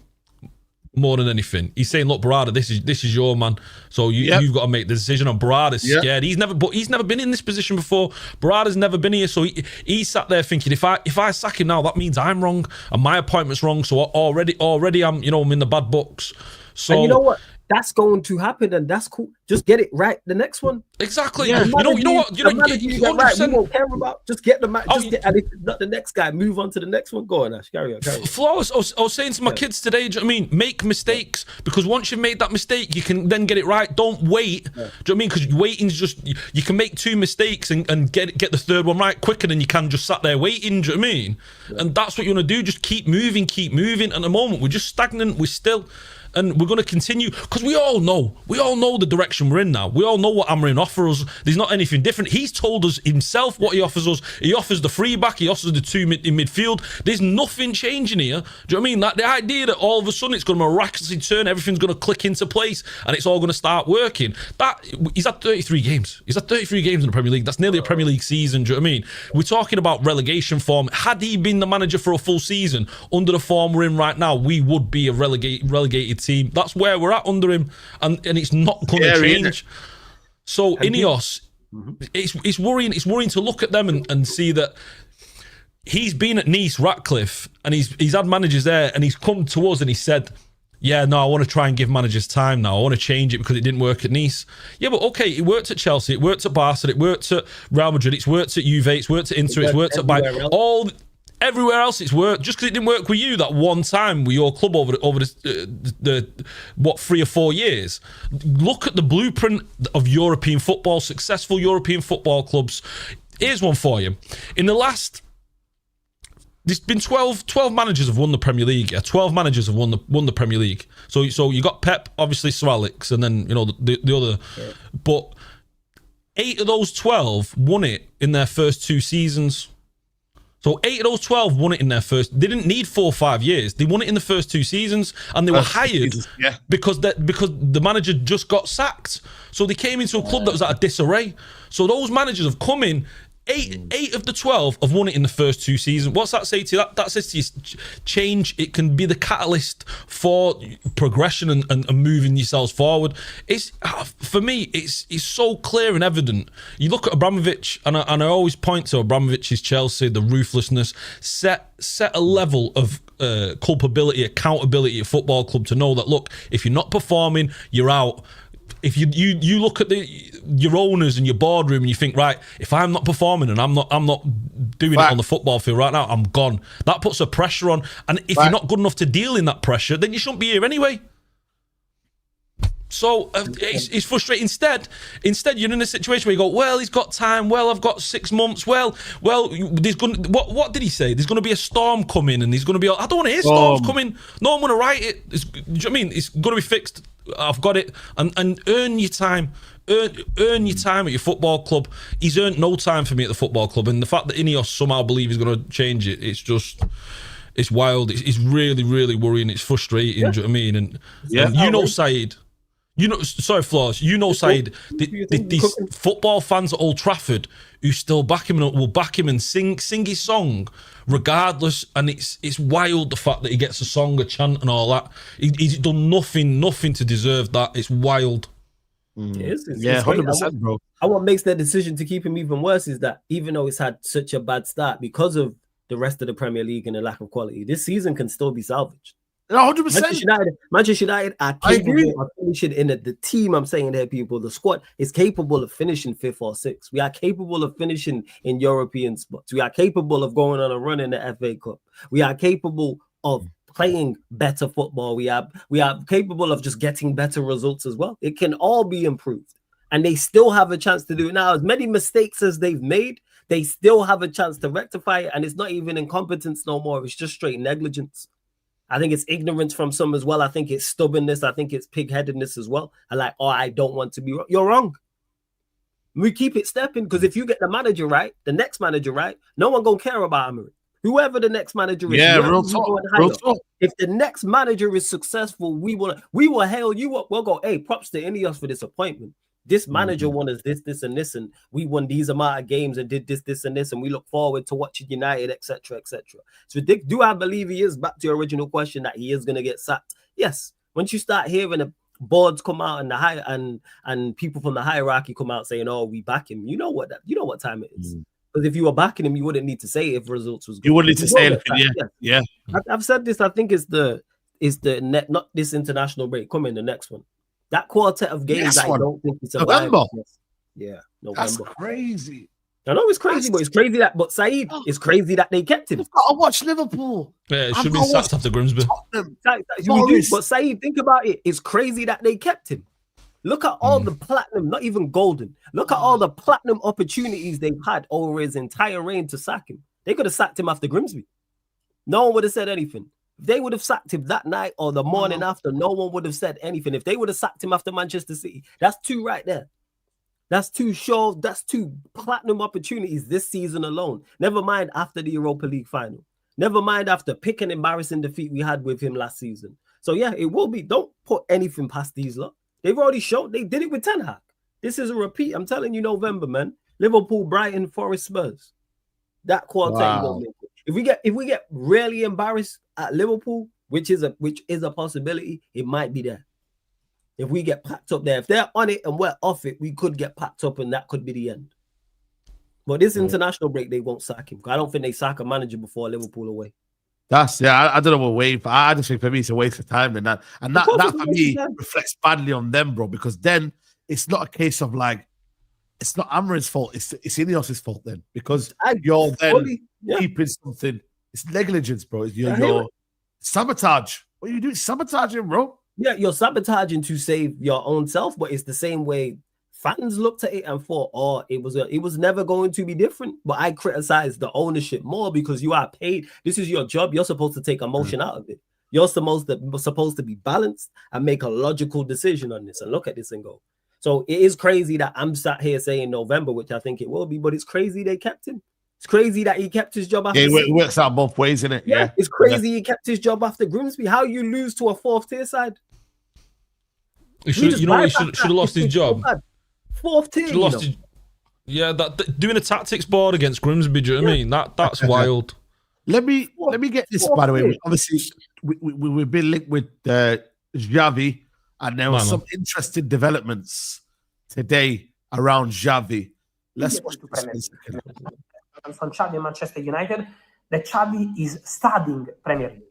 more than anything. He's saying, look, Barada, this is your man. So you've got to make the decision. And Barada's scared. He's never been in this position before. Barada's never been here. So he sat there thinking, if I sack him now, that means I'm wrong and my appointment's wrong. So already I'm in the bad books. So, and you know what? That's going to happen, and that's cool. Just get it right. The next one, exactly. Yeah. You know what? You right. We won't care about. Just get the match. And if it's not the next guy, move on to the next one. Go on, Ash. Carry on. Flawless. I was saying to my kids today. Do you know what I mean? Make mistakes, because once you've made that mistake, you can then get it right. Don't wait. Do you know what I mean? Because waiting's just you can make 2 mistakes and get the third one right quicker than you can just sat there waiting. Do you know what I mean? Yeah. And that's what you want to do. Just keep moving. And at the moment, we're just stagnant. We're still. And we're going to continue, because we all know the direction we're in now. We all know what Amorim offers us. There's not anything different. He's told us himself what he offers us. He offers the free back. He offers the 2 in midfield. There's nothing changing here. Do you know what I mean? Like, the idea that all of a sudden it's going to miraculously turn, everything's going to click into place, and it's all going to start working. He's had 33 games. He's had 33 games in the Premier League. That's nearly a Premier League season. Do you know what I mean? We're talking about relegation form. Had he been the manager for a full season under the form we're in right now, we would be a relegated team. That's where we're at under him, and it's not going to change. So Ineos, it's worrying. It's worrying to look at them and see that he's been at Nice, Ratcliffe, and he's had managers there, and he's come to us and he said, yeah, no, I want to try and give managers time now. I want to change it because it didn't work at Nice. Yeah, but okay, it worked at Chelsea, it worked at Barca, it worked at Real Madrid, it's worked at Juve, it's worked at Inter, it's worked at Bayern. Everywhere else it's worked. Just because it didn't work with you that one time with your club over the 3 or 4 years. Look at the blueprint of European football, successful European football clubs. Here's one for you. There's been 12 managers have won the Premier League. Yeah, 12 managers have won the Premier League. So you got Pep, obviously Sir Alex, and then the other. Yeah. But 8 of those 12 won it in their first 2 seasons. So 8 of those 12 won it in their first. They didn't need 4 or 5 years. They won it in the first 2 seasons, and they were hired because the manager just got sacked. So they came into a club that was at a disarray. So those managers have come in Eight of the 12 have won it in the first 2 seasons. What's that say to you? That says to you, change. It can be the catalyst for progression and moving yourselves forward. It's for me, it's so clear and evident. You look at Abramovich, and I always point to Abramovich's Chelsea, the ruthlessness, set a level of culpability, accountability at football club to know that, look, if you're not performing, you're out. If you look at your owners and your boardroom and you think, right, if I'm not performing and I'm not doing it on the football field right now, I'm gone. That puts a pressure on, and if you're not good enough to deal in that pressure, then you shouldn't be here anyway. So it's frustrating. Instead, you're in a situation where you go, well, he's got time. Well, I've got 6 months. Well, there's going. What did he say? There's going to be a storm coming, and he's going to be. I don't want to hear storms coming. No, I'm going to write it. Do you know what I mean? It's going to be fixed. I've got it, and earn your time. Earn your time at your football club. He's earned no time for me at the football club, and the fact that Ineos somehow believe he's going to change it, it's wild. It's really, really worrying. It's frustrating. Do you know what I mean? And you know, Saeed. Sorry, Flores. You know, Saeed, these football fans at Old Trafford who still back him and will back him and sing his song regardless. And it's wild, the fact that he gets a song, a chant, and all that. He's done nothing to deserve that. It's wild. It's 100%, bro. And what makes their decision to keep him even worse is that even though it's had such a bad start because of the rest of the Premier League and the lack of quality, this season can still be salvaged. 100%. Manchester United are capable of finishing in the team. I'm saying there, people, the squad is capable of finishing 5th or 6th. We are capable of finishing in European spots. We are capable of going on a run in the FA Cup. We are capable of playing better football. We are capable of just getting better results as well. It can all be improved, and they still have a chance to do it now. As many mistakes as they've made, they still have a chance to rectify it, and it's not even incompetence no more. It's just straight negligence. I think it's ignorance from some as well. I think it's stubbornness. I think it's pig-headedness as well. And like, I don't want to be wrong. You're wrong. We keep it stepping, because if you get the manager right, the next manager right, no one gonna care about Amorim. Whoever the next manager is, real talk. If the next manager is successful, we will hail you up. We'll go, hey, props to Ineos for this appointment. This manager won us this, and this, and we won these amount of games and did this, and this, and we look forward to watching United, etc., etc. So do I believe he is, back to your original question, that he is going to get sacked? Yes. Once you start hearing the boards come out and and people from the hierarchy come out saying, "Oh, we back him," you know what time it is. Because if you were backing him, you wouldn't need to say it if results was good. You wouldn't need to say anything. Yeah. I've said this. I think it's the not this international break coming, the next one. That quartet of games, I don't think it's November. Yeah, November. That's crazy. I know it's crazy, but it's crazy but Saeed, it's crazy that they kept him. I've got to watch Liverpool. Yeah, it should be sacked after Grimsby. But Saeed, think about it. It's crazy that they kept him. Look at all the platinum, not even golden. Look at all the platinum opportunities they've had over his entire reign to sack him. They could have sacked him after Grimsby. No one would have said anything. If they would have sacked him that night or the morning after, no one would have said anything. If they would have sacked him after Manchester City, that's 2 right there. That's 2 shows. That's 2 platinum opportunities this season alone. Never mind after the Europa League final. Never mind after pick an embarrassing defeat we had with him last season. So yeah, it will be. Don't put anything past these lot. They've already shown. They did it with Ten Hag. This is a repeat. I'm telling you, November, man. Liverpool, Brighton, Forest, Spurs. That quartet won't make it. If we get really embarrassed at Liverpool, which is a possibility, it might be there. If we get packed up there, if they're on it and we're off it, we could get packed up and that could be the end. But this international break, they won't sack him. I don't think they sack a manager before Liverpool away. I don't know what wave. I just think for me it's a waste of time, and that for me reflects badly on them, bro. Because then it's not a case of like, it's not Amorim's fault. It's Ineos' fault then, because you're then keeping something. It's negligence, bro. You're sabotage. What are you doing? Sabotaging, bro. Yeah, you're sabotaging to save your own self, but it's the same way fans looked at it and thought, it was never going to be different. But I criticize the ownership more because you are paid. This is your job. You're supposed to take emotion out of it. You're supposed to be balanced and make a logical decision on this and look at this and go. So it is crazy that I'm sat here saying November, which I think it will be, but it's crazy they kept him. It's crazy that he kept his job after. Yeah, it works out both ways, isn't it? Yeah. It's crazy he kept his job after Grimsby. How you lose to a 4th tier side? He should have lost his job. 4th tier. Yeah, doing a tactics board against Grimsby, do you know what I mean? That's wild. Let me get this, by the way. Obviously, we've been linked with Xavi, and there were some interesting developments today around Xavi. Let's watch this. From Xavi and Manchester United, that Xavi is studying Premier League.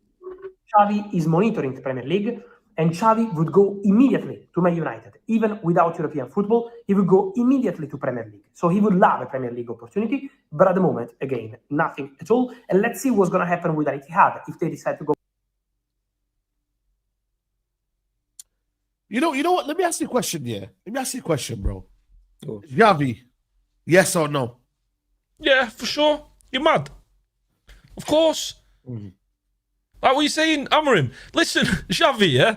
Xavi is monitoring the Premier League, and Xavi would go immediately to Man United. Even without European football, he would go immediately to Premier League. So he would love a Premier League opportunity, but at the moment, again, nothing at all. And let's see what's going to happen with Al-Ittihad if they decide to go. You know what? Let me ask you a question, bro. Oh. Xavi, yes or no? Yeah, for sure. You're mad. Of course. Mm-hmm. Like what you're saying, Amorim. Listen, Xavi, yeah?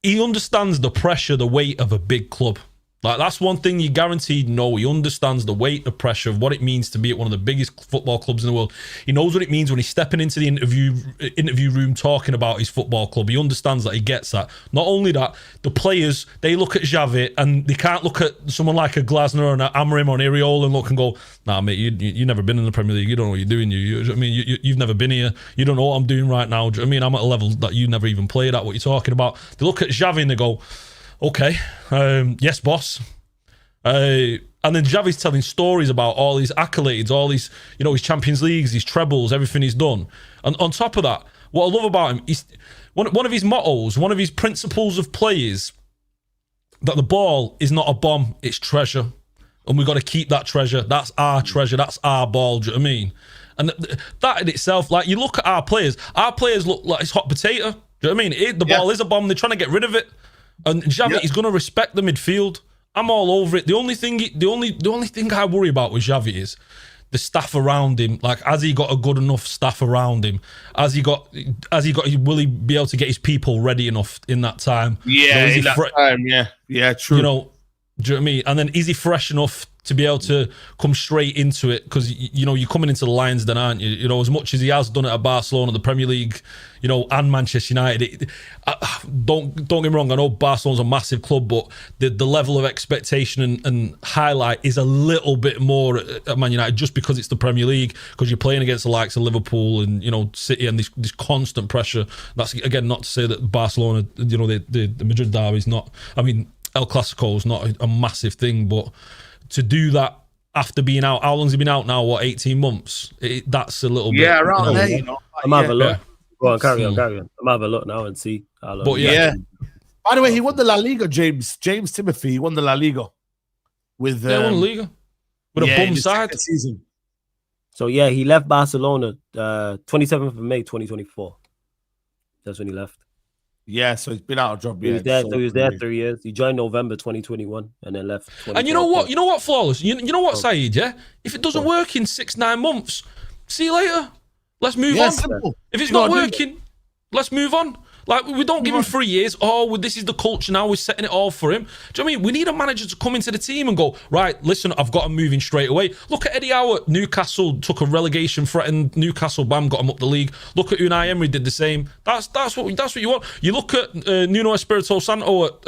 He understands the pressure, the weight of a big club. Like, that's one thing you guaranteed know. He understands the weight, the pressure of what it means to be at one of the biggest football clubs in the world. He knows what it means when he's stepping into the interview room talking about his football club. He understands that, he gets that. Not only that, the players, they look at Xavi and they can't look at someone like a Glasner or an Amorim or an Iriol and look and go, nah, mate, you've never been in the Premier League. You don't know what you're doing. You've never been here. You don't know what I'm doing right now. Do you know what I mean? I'm at a level that you never even played at, what you're talking about. They look at Xavi and they go, okay, yes, boss. And then Xavi's telling stories about all these accolades, all these, his Champions Leagues, his trebles, everything he's done. And on top of that, what I love about him is one of his mottos, one of his principles of play is that the ball is not a bomb, it's treasure. And we've got to keep that treasure. That's our treasure. That's our ball. Do you know what I mean? And that in itself, like, you look at our players look like it's hot potato. Do you know what I mean? The ball is a bomb. They're trying to get rid of it. And Xavi is going to respect the midfield. I'm all over it. The only thing I worry about with Xavi is the staff around him. Like, has he got a good enough staff around him? Will he be able to get his people ready enough in that time? Yeah, in that time, yeah, true. Do you know what I mean? And then is he fresh enough to be able to come straight into it? Because, you're coming into the Lions then, aren't you? As much as he has done it at Barcelona, the Premier League, and Manchester United. Don't get me wrong, I know Barcelona's a massive club, but the level of expectation and highlight is a little bit more at Man United just because it's the Premier League, because you're playing against the likes of Liverpool and, City, and this constant pressure. That's, again, not to say that Barcelona, the Madrid derby is not, El Clasico is not a massive thing, but to do that after being out, how long's he been out now? 18 months? That's a little bit. Yeah, around there. I'm having a look. Yeah. Go on, carry on. I'm having a look now and see. But yeah. By the way, he won the La Liga, James Timothy. He won the La Liga with. Won the Liga with a bum side season. So yeah, he left Barcelona 27th of May 2024. That's when he left. Yeah, so he's been out of job. He was there 3 years. He joined November 2021 and then left. And you know what, Flawless? You know what, Saeed, yeah? If it doesn't work in 6-9 months, see you later. Let's move on. Simple. If it's not working, let's move on. Like, we don't give him 3 years. Oh, this is the culture now. We're setting it all for him. Do you know what I mean? We need a manager to come into the team and go, right, listen, I've got him moving straight away. Look at Eddie Howe at Newcastle, took a relegation threat and Newcastle, bam, got him up the league. Look at Unai Emery, did the same. That's what you want. You look at Nuno Espirito Santo at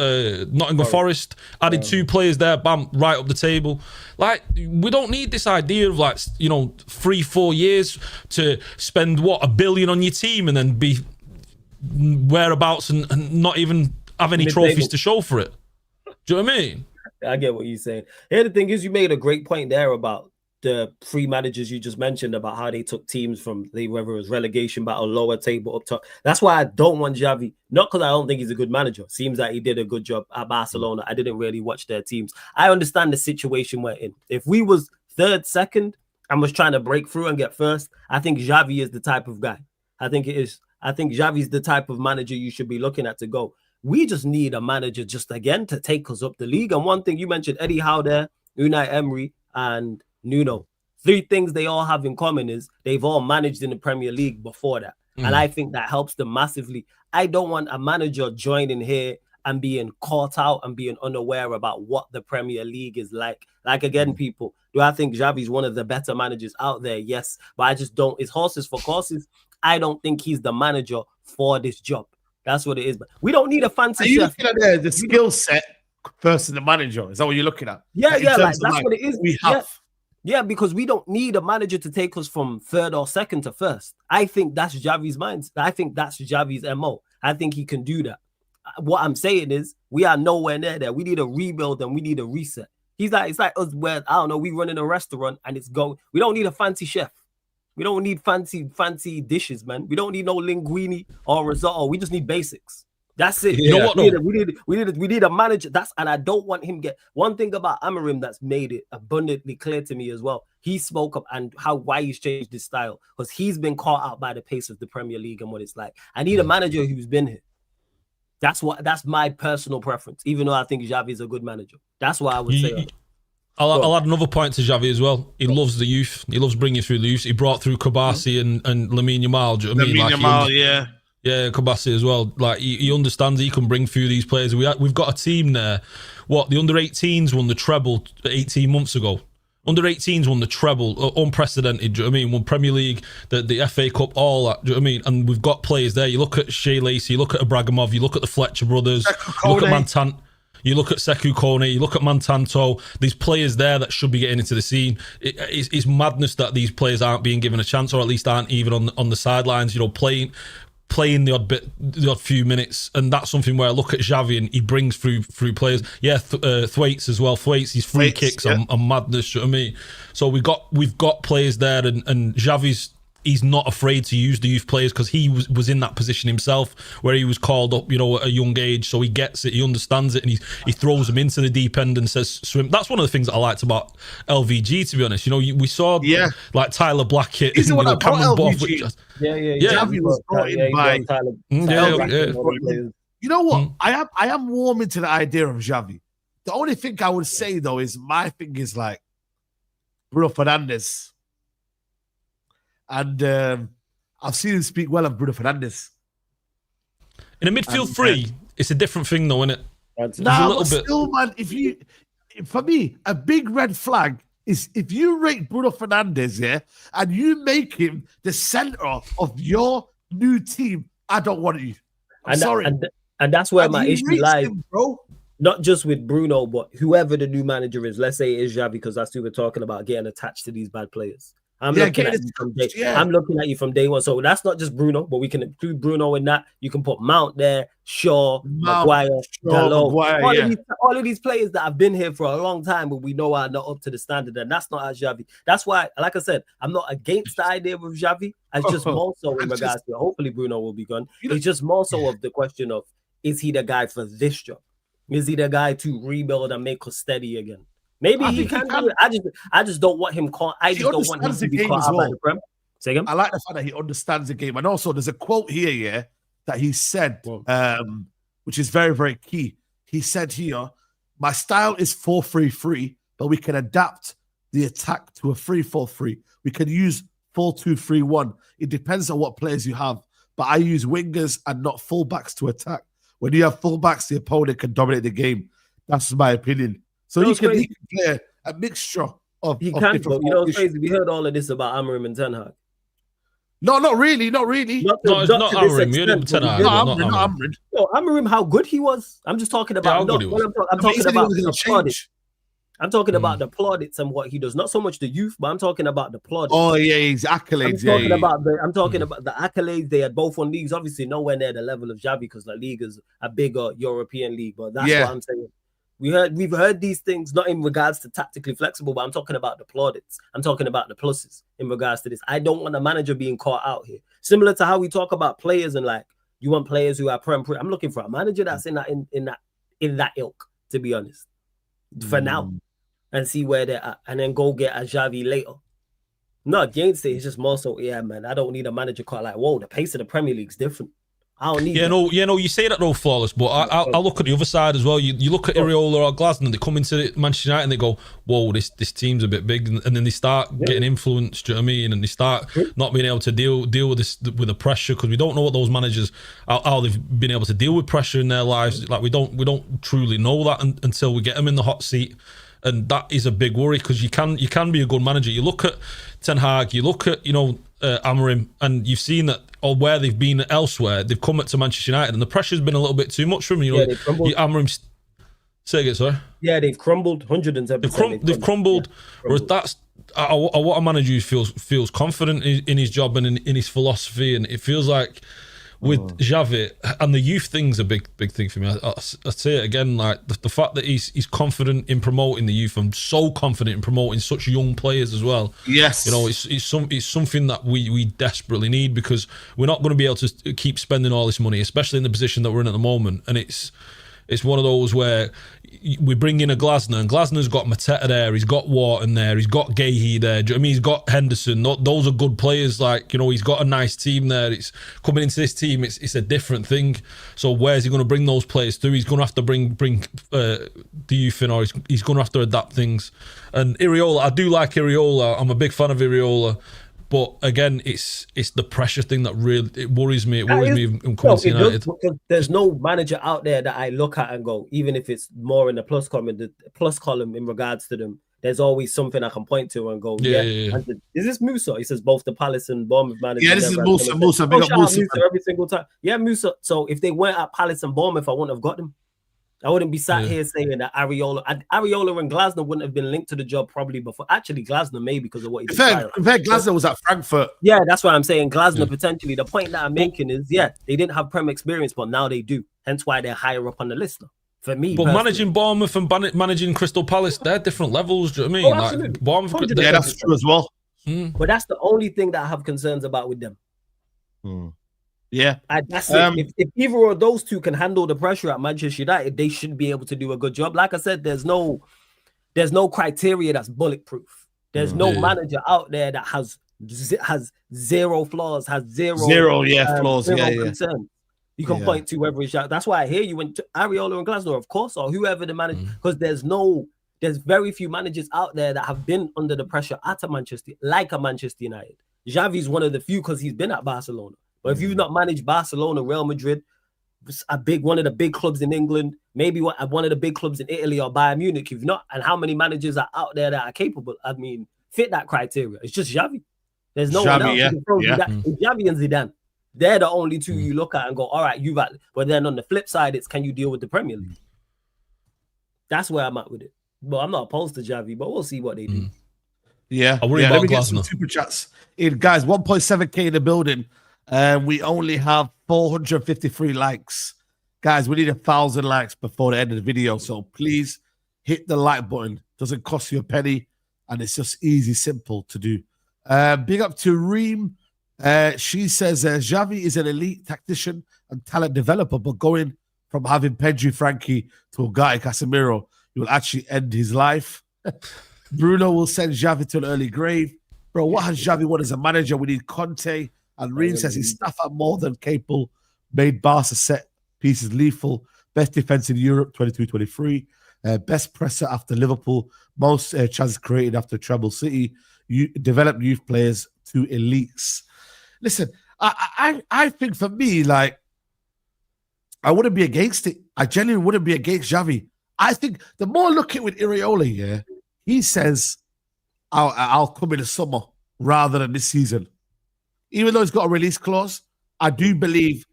Nottingham Forest, added 2 players there, bam, right up the table. Like, we don't need this idea of 3-4 years to spend, $1 billion on your team and then be whereabouts and not even have any trophies to show for it. Do you know what I mean? I get what you're saying. Here, the thing is, you made a great point there about the 3 managers you just mentioned, about how they took teams from whether it was relegation battle, lower table, up top. That's why I don't want Xavi. Not because I don't think he's a good manager. Seems like he did a good job at Barcelona. I didn't really watch their teams. I understand the situation we're in. If we was third, second, and was trying to break through and get first, I think Xavi is the type of guy. I think it is. I think Xavi's the type of manager you should be looking at to go. We just need a manager just again to take us up the league. And one thing you mentioned, Eddie Howe there, Unai Emery, and Nuno. 3 things they all have in common is they've all managed in the Premier League before that. And I think that helps them massively. I don't want a manager joining here and being caught out and being unaware about what the Premier League is like. Like, again, people, do I think Xavi's one of the better managers out there? Yes. But I just don't. It's horses for courses. I don't think he's the manager for this job. That's what it is. But we don't need a fancy chef. Looking at the skill set first in the manager. Is that what you're looking at? Yeah, Like, in yeah, like terms of, that's what it is. We have. Yeah, because we don't need a manager to take us from third or second to first. I think that's Xavi's mind. I think that's Xavi's MO. I think he can do that. What I'm saying is we are nowhere near there. We need a rebuild and we need a reset. It's like us where, I don't know, we run in a restaurant and we don't need a fancy chef. We don't need fancy dishes, man. We don't need no linguine or risotto. We just need basics. That's it. You know what? We need a manager. And I don't want him get one thing about Amorim that's made it abundantly clear to me as well. He spoke up and why he's changed his style, because he's been caught out by the pace of the Premier League and what it's like. I need a manager who's been here. That's my personal preference, even though I think Xavi is a good manager. That's why I would say. I'll add another point to Xavi as well. He loves the youth. He loves bringing through the youth. He brought through Kabasi and Lamine Yamal. Do you know what I mean? Lamine Yamal, yeah. Yeah, Kabasi as well. Like he understands he can bring through these players. We've got a team there. The under 18s won the treble 18 months ago. Under 18s won the treble, unprecedented. Do you know what I mean? Won Premier League, the FA Cup, all that. Do you know what I mean? And we've got players there. You look at Shea Lacey, you look at Abragamov, you look at the Fletcher brothers, you look at Mantan. You look at Sekou Kone, you look at Mantanto, these players there that should be getting into the scene. It's madness that these players aren't being given a chance, or at least aren't even on the sidelines, you know, playing the odd few minutes. And that's something where I look at Xavi and he brings through players. Yeah, Thwaites as well. Thwaites, his free kicks are madness, you know what I mean? So we've got players there, and he's not afraid to use the youth players because he was in that position himself where he was called up, you know, at a young age. So he gets it, he understands it, and he throws them into the deep end and says swim. That's one of the things that I liked about LVG, to be honest. You know, we saw like Tyler Blackett. He's the one that brought LVG. Xavi was brought in by LVG. You know what? I am warming to the idea of Xavi. The only thing I would say though is my thing is like Bruno Fernandes. And I've seen him speak well of Bruno Fernandes. In a midfield three, it's a different thing though, isn't it? Still, man, for me, a big red flag is if you rate Bruno Fernandes, and you make him the center of your new team, I don't want you. I'm sorry. And that's where my issue lies, bro. Not just with Bruno, but whoever the new manager is. Let's say it is Xavi, because that's who we're talking about, getting attached to these bad players. I'm looking at you from day one. So that's not just Bruno, but we can include Bruno in that. You can put Mount there, Shaw, Maguire, Dalot. All of these players that have been here for a long time, but we know are not up to the standard, and that's not as Xavi. That's why, like I said, I'm not against the idea of Xavi. It's just more so in regards to, hopefully Bruno will be gone. It's just more so of the question of, is he the guy for this job? Is he the guy to rebuild and make us steady again? Maybe he can do it. I just don't want him caught. I just don't want him to be caught out by the Prem. Say again? I like the fact that he understands the game. And also there's a quote here, that he said, which is very, very key. He said here, my style is 4-3-3, but we can adapt the attack to a 3-4-3. We can use 4-2-3-1. It depends on what players you have. But I use wingers and not fullbacks to attack. When you have fullbacks, the opponent can dominate the game. That's my opinion. So he can play a mixture of. He can, but you know what's crazy? We heard all of this about Amorim and Ten Hag. No, not really. Not Amorim. You heard Ten Hag. Not Amorim. No, Amorim, how good he was. I'm just talking about. I'm talking about the plaudits. I'm talking about the plaudits and what he does. Not so much the youth, but I'm talking about the plaudits. Oh yeah, his accolades. I'm talking about the accolades. They had both won leagues. Obviously, nowhere near the level of Xavi because La Liga is a bigger European league. But that's what I'm saying. We've heard these things, not in regards to tactically flexible, but I'm talking about the plaudits. I'm talking about the pluses in regards to this. I don't want a manager being caught out here. Similar to how we talk about players and like you want players who are prem. I'm looking for a manager that's in that ilk, to be honest, for now, and see where they're at, and then go get a Xavi later. Not against it. It's just more so, man. I don't need a manager caught like, whoa, the pace of the Premier League's different. I don't need you say that though, Flawless, but I look at the other side as well. You look at Iraola or Glasgow, and they come into Manchester United and they go, whoa, this team's a bit big, and then they start getting influenced, do you know what I mean? And they start not being able to deal with this, with the pressure, because we don't know what those managers, how they've been able to deal with pressure in their lives. Like we don't truly know that until we get them in the hot seat. And that is a big worry, because you can be a good manager. You look at Ten Hag, you look at Amorim, and you've seen that where they've been elsewhere, they've come up to Manchester United, and the pressure's been a little bit too much for them. Amorim Say again, sorry. Yeah, they've crumbled 110%. They've crumbled. Yeah, Whereas that's I want a manager who feels confident in his job and in his philosophy, and it feels like with Xavi and the youth thing's a big thing for me. I say it again, like the fact that he's confident in promoting the youth and so confident in promoting such young players as well. Yes, you know, it's something that we desperately need, because we're not going to be able to keep spending all this money, especially in the position that we're in at the moment, and it's one of those where we bring in a Glasner, and Glasner's got Mateta there, he's got Wharton there, he's got Gahey there. Do you know what I mean? He's got Henderson. Those are good players. Like, you know, he's got a nice team there. It's coming into this team. It's a different thing. So where's he going to bring those players through? He's going to have to bring the youth in, or he's going to have to adapt things. And Iriola, I do like Iriola. I'm a big fan of Iriola. But again, it's the pressure thing that really worries me. It worries me in coming to United. Because there's no manager out there that I look at and go, even if it's more in the plus column in regards to them, there's always something I can point to and go, yeah. Is this Musa? He says both the Palace and Bournemouth managers. Yeah, this is Musa. Big up Musa every single time. Yeah, Musa. So if they weren't at Palace and Bournemouth, I wouldn't have got them. I wouldn't be sat here saying that Ariola and Glasner wouldn't have been linked to the job probably before. Actually, Glasner may because of what he did. Glasner was at Frankfurt. Yeah, that's what I'm saying. Glasner potentially. The point that I'm making is, they didn't have Prem experience, but now they do. Hence why they're higher up on the list now. For me, but managing Bournemouth and managing Crystal Palace, they're different levels. Do you know what I mean? Like, Bournemouth, that's true as well. But that's the only thing that I have concerns about with them. Yeah, that's it. If either of those two can handle the pressure at Manchester United, they should be able to do a good job. Like I said, there's no criteria that's bulletproof. There's no manager out there that has zero flaws, has zero flaws, concern. You can point to whoever is out. That's why I hear you went to Ariola and Glasner, of course, or whoever the manager, because there's very few managers out there that have been under the pressure at a Manchester United. Xavi's one of the few because he's been at Barcelona. But if you've not managed Barcelona, Real Madrid, one of the big clubs in England, maybe one of the big clubs in Italy or Bayern Munich, you've not, and how many managers are out there that are capable? I mean, fit that criteria. It's just Xavi. There's no one else. It's Xavi and Zidane. They're the only two you look at and go, all right, but then on the flip side, it's can you deal with the Premier League? That's where I'm at with it. But I'm not opposed to Xavi, but we'll see what they do. Yeah. I worry about Glasner. Some super chats. Guys, 1.7K in the building. We only have 453 likes. Guys, we need 1,000 likes before the end of the video. So please hit the like button. Doesn't cost you a penny. And it's just easy, simple to do. Big up to Reem. She says Xavi is an elite tactician and talent developer, but going from having Pedri, Frankie to Ugarte, Casemiro, he will actually end his life. Bruno will send Xavi to an early grave. Bro, what has Xavi won as a manager? We need Conte. And Reem says his staff are more than capable, made Barca set pieces lethal, best defense in Europe, 22-23, best presser after Liverpool, most chances created after Treble City, developed youth players to elites. Listen, I think for me, like, I wouldn't be against it. I genuinely wouldn't be against Xavi. I think the more I look at with Iriola, he says, I'll come in the summer rather than this season. Even though he's got a release clause, I do believe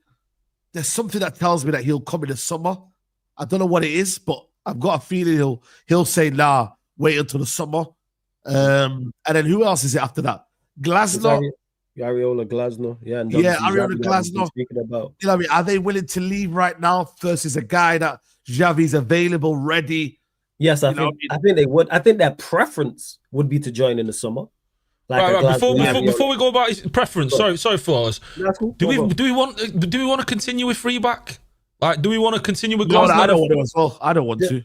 there's something that tells me that he'll come in the summer. I don't know what it is, but I've got a feeling he'll say, nah, wait until the summer. And then who else is it after that? Glasner. Ariola, Glasner. Ariola, Glasner. Speaking about. You know what I mean? Are they willing to leave right now versus a guy that Xavi's available, ready? Yes, I think they would. I think their preference would be to join in the summer. Like before we go about his preference, sorry, Flores. Do we want to continue with free back? Like, do we want to continue with Glasner? I don't want to as well. I don't want to.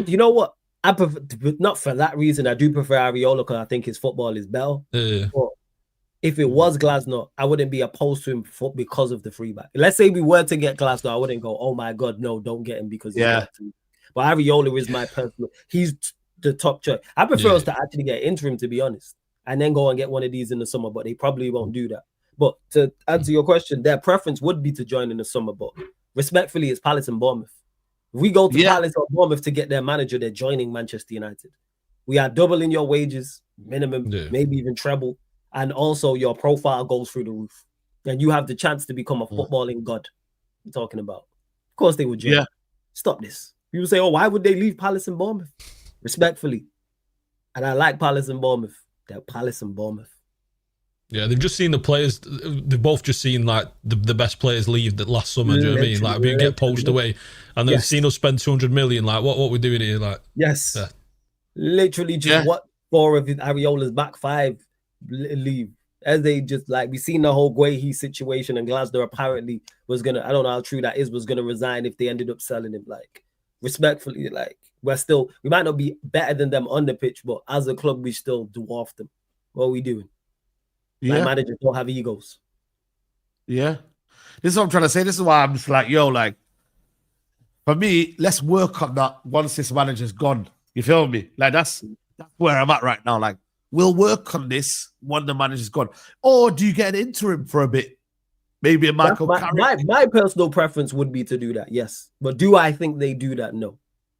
You know what? I prefer, not for that reason. I do prefer Ariola because I think his football is better. But if it was Glasner, I wouldn't be opposed to him because of the free back. Let's say we were to get Glasner, I wouldn't go, oh my God, no, don't get him because but Ariola is my personal. He's the top choice. I prefer us to actually get interim, to be honest, and then go and get one of these in the summer, but they probably won't do that. But to answer your question, their preference would be to join in the summer, but respectfully, it's Palace and Bournemouth. If we go to Palace or Bournemouth to get their manager, they're joining Manchester United. We are doubling your wages, minimum, maybe even treble, and also your profile goes through the roof. And you have the chance to become a footballing god. I'm talking about. Of course they would join. Stop this. People say, oh, why would they leave Palace and Bournemouth? Respectfully. And I like Palace and Bournemouth. They're Palace and Bournemouth. Yeah, they've just seen the players. They've both just seen like the best players leave that last summer. Do you know what I mean? Like we get poached away, and they've seen us spend 200 million. Like what we're doing here? Like literally just what 4 of Ariola's back 5 leave, as they just like we seen the whole Guehi situation, and Glasner apparently was gonna. I don't know how true that is. Was gonna resign if they ended up selling him. Like respectfully, like we might not be better than them on the pitch, but as a club we still dwarf them. What are we doing? Like managers don't have egos. Yeah. This is what I'm trying to say. This is why I'm just like, yo, like, for me, let's work on that once this manager's gone. You feel me? Like, that's where I'm at right now. Like, we'll work on this when the manager's gone. Or do you get an interim for a bit? Maybe a Michael Carrick. My personal preference would be to do that, yes. But do I think they do that? No.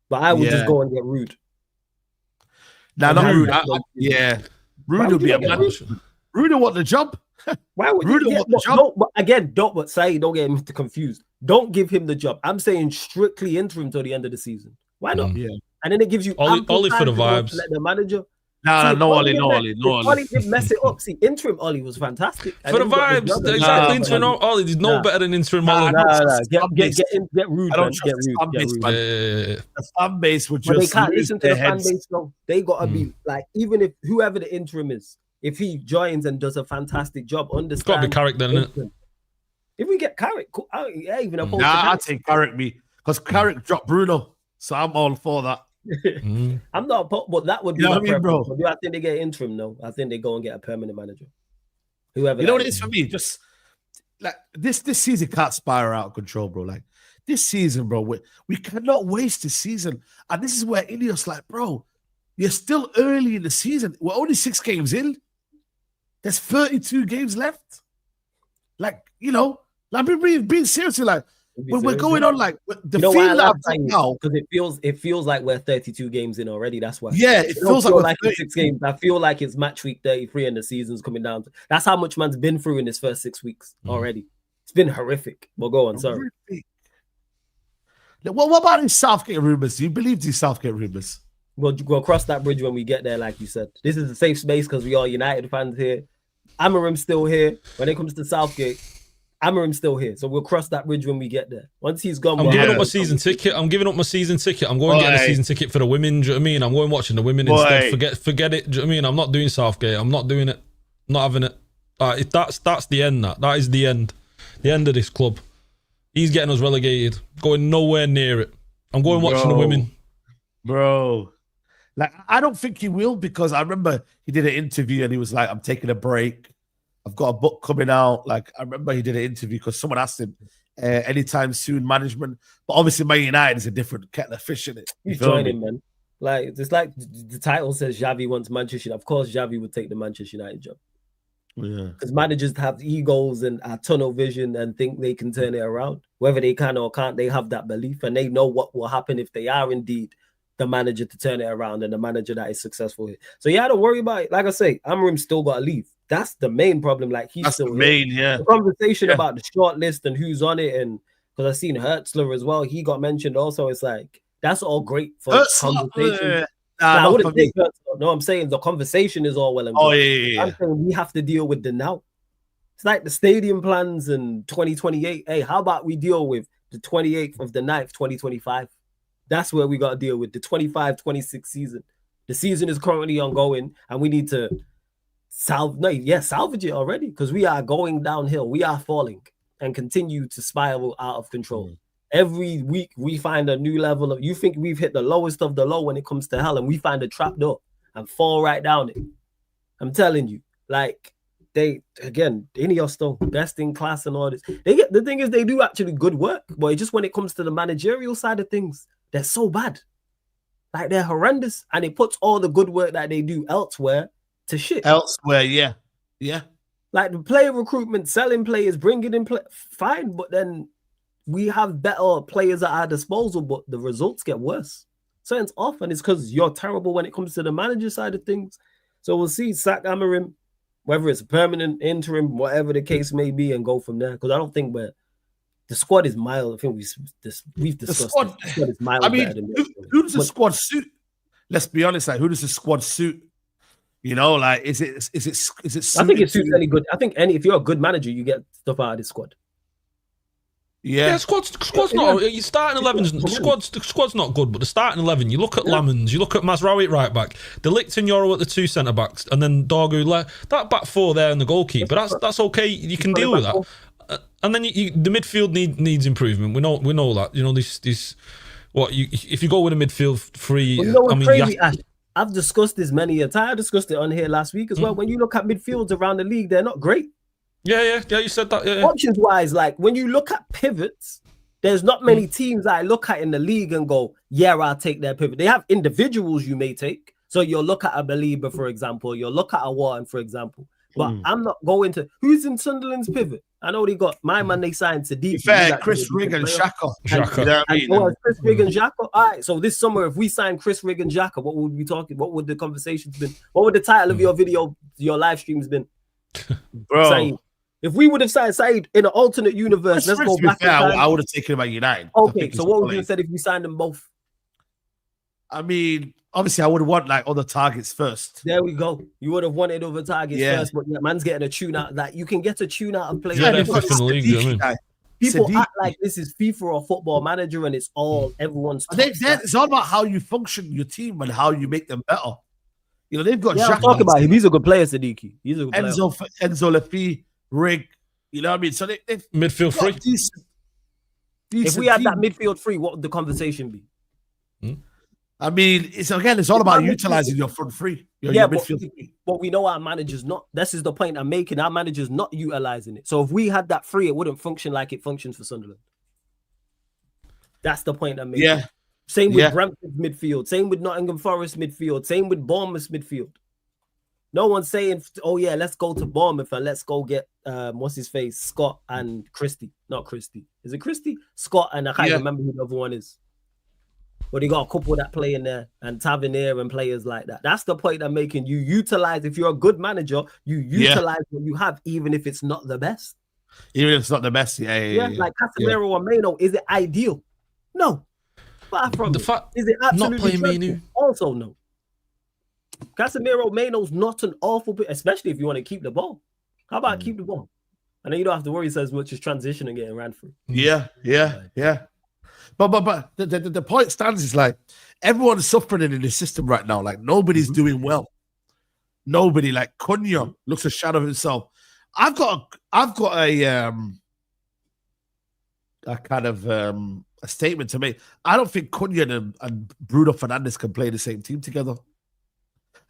But I would just go and get Rude. Nah, not Rude. Rude would be a manager. Rude want the job. Why would Rude want the job? But Saeed, don't get him confused. Don't give him the job. I'm saying strictly interim till the end of the season. Why not? Yeah. And then it gives you Ollie for the vibes. Let the manager. No, Ollie. Ollie did mess it up. See, interim Ollie was fantastic. For the vibes, exactly. Interim Ollie is no better than interim Ollie. Get Rude. I don't trust the fan base would just. But they can't listen to the fan base. No, they gotta be like, even if whoever the interim is. If he joins and does a fantastic job, understand. It's got to be Carrick then, isn't it? If we get Carrick, I'll take Carrick, because Carrick dropped Bruno, so I'm all for that. I'm not, but that would be my preference. Bro? Do I think they get interim? No, I think they go and get a permanent manager. Whoever. You know what it is for me? Just like this season can't spiral out of control, bro. Like this season, bro, we cannot waste this season, and this is where Ineos like, bro, you're still early in the season. We're only 6 games in. There's 32 games left. Like, you know, like being seriously, like when we're going on, like the feel that now, because it feels like we're 32 games in already. That's why. Yeah, it feels like it's 6 games. I feel like it's match week 33 and the season's coming down. That's how much man's been through in his first 6 weeks already. It's been horrific. Well, go on. Sorry. Well, what about these Southgate rumors? Do you believe these Southgate rumors? We'll cross that bridge when we get there, like you said. This is a safe space because we are United fans here. Amorim's still here. When it comes to Southgate, Amorim's still here. So we'll cross that bridge when we get there. Once he's gone, I'm giving up my season ticket. I'm giving going getting a season ticket for the women. Do you know what I mean? I'm going watching the women instead. Forget it. Do you know what I mean? I'm not doing Southgate. I'm not doing it. I'm not having it. That's the end. That is the end. The end of this club. He's getting us relegated. Going nowhere near it. I'm going watching the women. Bro. Like, I don't think he will, because I remember he did an interview and he was like, I'm taking a break. I've got a book coming out. Like, I remember he did an interview because someone asked him, anytime soon management. But obviously, Man United is a different kettle of fish, isn't it? He's joining, man. Like, it's like the title says Xavi wants Manchester United. Of course, Xavi would take the Manchester United job. Yeah. Because managers have egos and tunnel vision and think they can turn it around. Whether they can or can't, they have that belief and they know what will happen if they are indeed the manager to turn it around and the manager that is successful here. So yeah, don't worry about it. Like I say, Amorim still got to leave. That's the main problem. Like he's still main, yeah. The conversation about the short list and who's on it, and because I've seen Hertzler as well, he got mentioned also. It's like that's all great for conversation. I wouldn't take Hertzler. No, I'm saying the conversation is all well and good. Oh yeah. I'm saying we have to deal with the now. It's like the stadium plans in 2028. Hey, how about we deal with the 28th of the 9th, 2025? That's where we got to deal with the 25-26 season. The season is currently ongoing, and we need to salvage it already, because we are going downhill. We are falling and continue to spiral out of control. Every week we find a new level of. You think we've hit the lowest of the low when it comes to hell, and we find a trap door and fall right down it. I'm telling you, like Ineos still best in class and all this. The thing is, they do actually good work, but just when it comes to the managerial side of things, they're so bad. Like, they're horrendous, and it puts all the good work that they do elsewhere to shit. Elsewhere, yeah. Yeah. Like, the player recruitment, selling players, bringing in fine, but then we have better players at our disposal, but the results get worse. Something's off, and it's because you're terrible when it comes to the manager side of things. So we'll see, sack Amorim, whether it's permanent, interim, whatever the case may be, and go from there. Because I don't think the squad is mild. I think we've discussed the squad is mild. I mean, better than who does the squad suit? Let's be honest. Like, who does the squad suit? You know, like, is it? I think it suits any good. I think if you're a good manager, you get stuff out of this squad. Yeah, squad's not. Your starting 11's the squad's not good, but the starting 11. You look at Lamens, you look at Mazraoui at right back, De Ligt and Yoro at the 2 centre backs, and then Dorgu that back 4 there and the goalkeeper. That's okay. You can deal with that. And then the midfield needs improvement. We know that. You know this. If you go with a midfield 3, well, you know what's crazy, Ash? I've discussed this many a time. I discussed it on here last week as well. When you look at midfields around the league, they're not great. Yeah. You said that. Yeah. Options wise, like when you look at pivots, there's not many teams I look at in the league and go, yeah, I'll take their pivot. They have individuals you may take. So you'll look at a Belieber, for example. You'll look at a Wharton, for example. But I'm not going to who's in Sunderland's pivot. I know they got my man. They signed Sadiq. Fair, Chris Rigg and Xhaka. Chris Rigg and Xhaka. All right. So this summer, if we sign Chris Rigg and Xhaka, what would we be talking? What would the conversations been? What would the title of your video, your live streams been? Bro. Saeed. If we would have signed Saeed in an alternate universe, let's go back. I would have taken him at United. Okay, so what would you have said if we signed them both? I mean, obviously, I would want like other targets first. There we go. You would have wanted other targets first, but man's getting a tune out. That you can get a tune out of players. People act like this is FIFA or Football Manager, and it's all everyone's. It's all about how you function your team and how you make them better. You know, they've got. Yeah, talk about him. He's a good player, Siddiqui. He's a good player. Enzo Lefebvre, Rigg. You know what I mean? So they've midfield free. Decent if we had that midfield free, what would the conversation be? I mean, it's all about utilizing your front three. Your midfield free. But we know our managers not. This is the point I'm making. Our managers not utilizing it. So if we had that free, it wouldn't function like it functions for Sunderland. That's the point I'm making. Yeah. Same with Brentford's midfield. Same with Nottingham Forest midfield. Same with Bournemouth's midfield. No one's saying, oh yeah, let's go to Bournemouth and let's go get what's his face, Scott and Christie. Not Christie. Is it Christie? Scott and I can't remember who the other one is. But he got a couple that play in there and Tavernier and players like that. That's the point I'm making. You utilize, if you're a good manager, you utilize what you have, even if it's not the best. Even if it's not the best, Like Casemiro or Meno, is it ideal? No. Far from the fact is it absolutely not playing Menu? Also no. Casemiro, Meno's not an awful bit, especially if you want to keep the ball. How about keep the ball? And then you don't have to worry so as much as transition and getting ran through. Yeah. But the point stands is like everyone's suffering in the system right now. Like nobody's doing well. Nobody. Like Cunha looks a shadow of himself. I've got a kind of a statement to make. I don't think Cunha and Bruno Fernandes can play the same team together.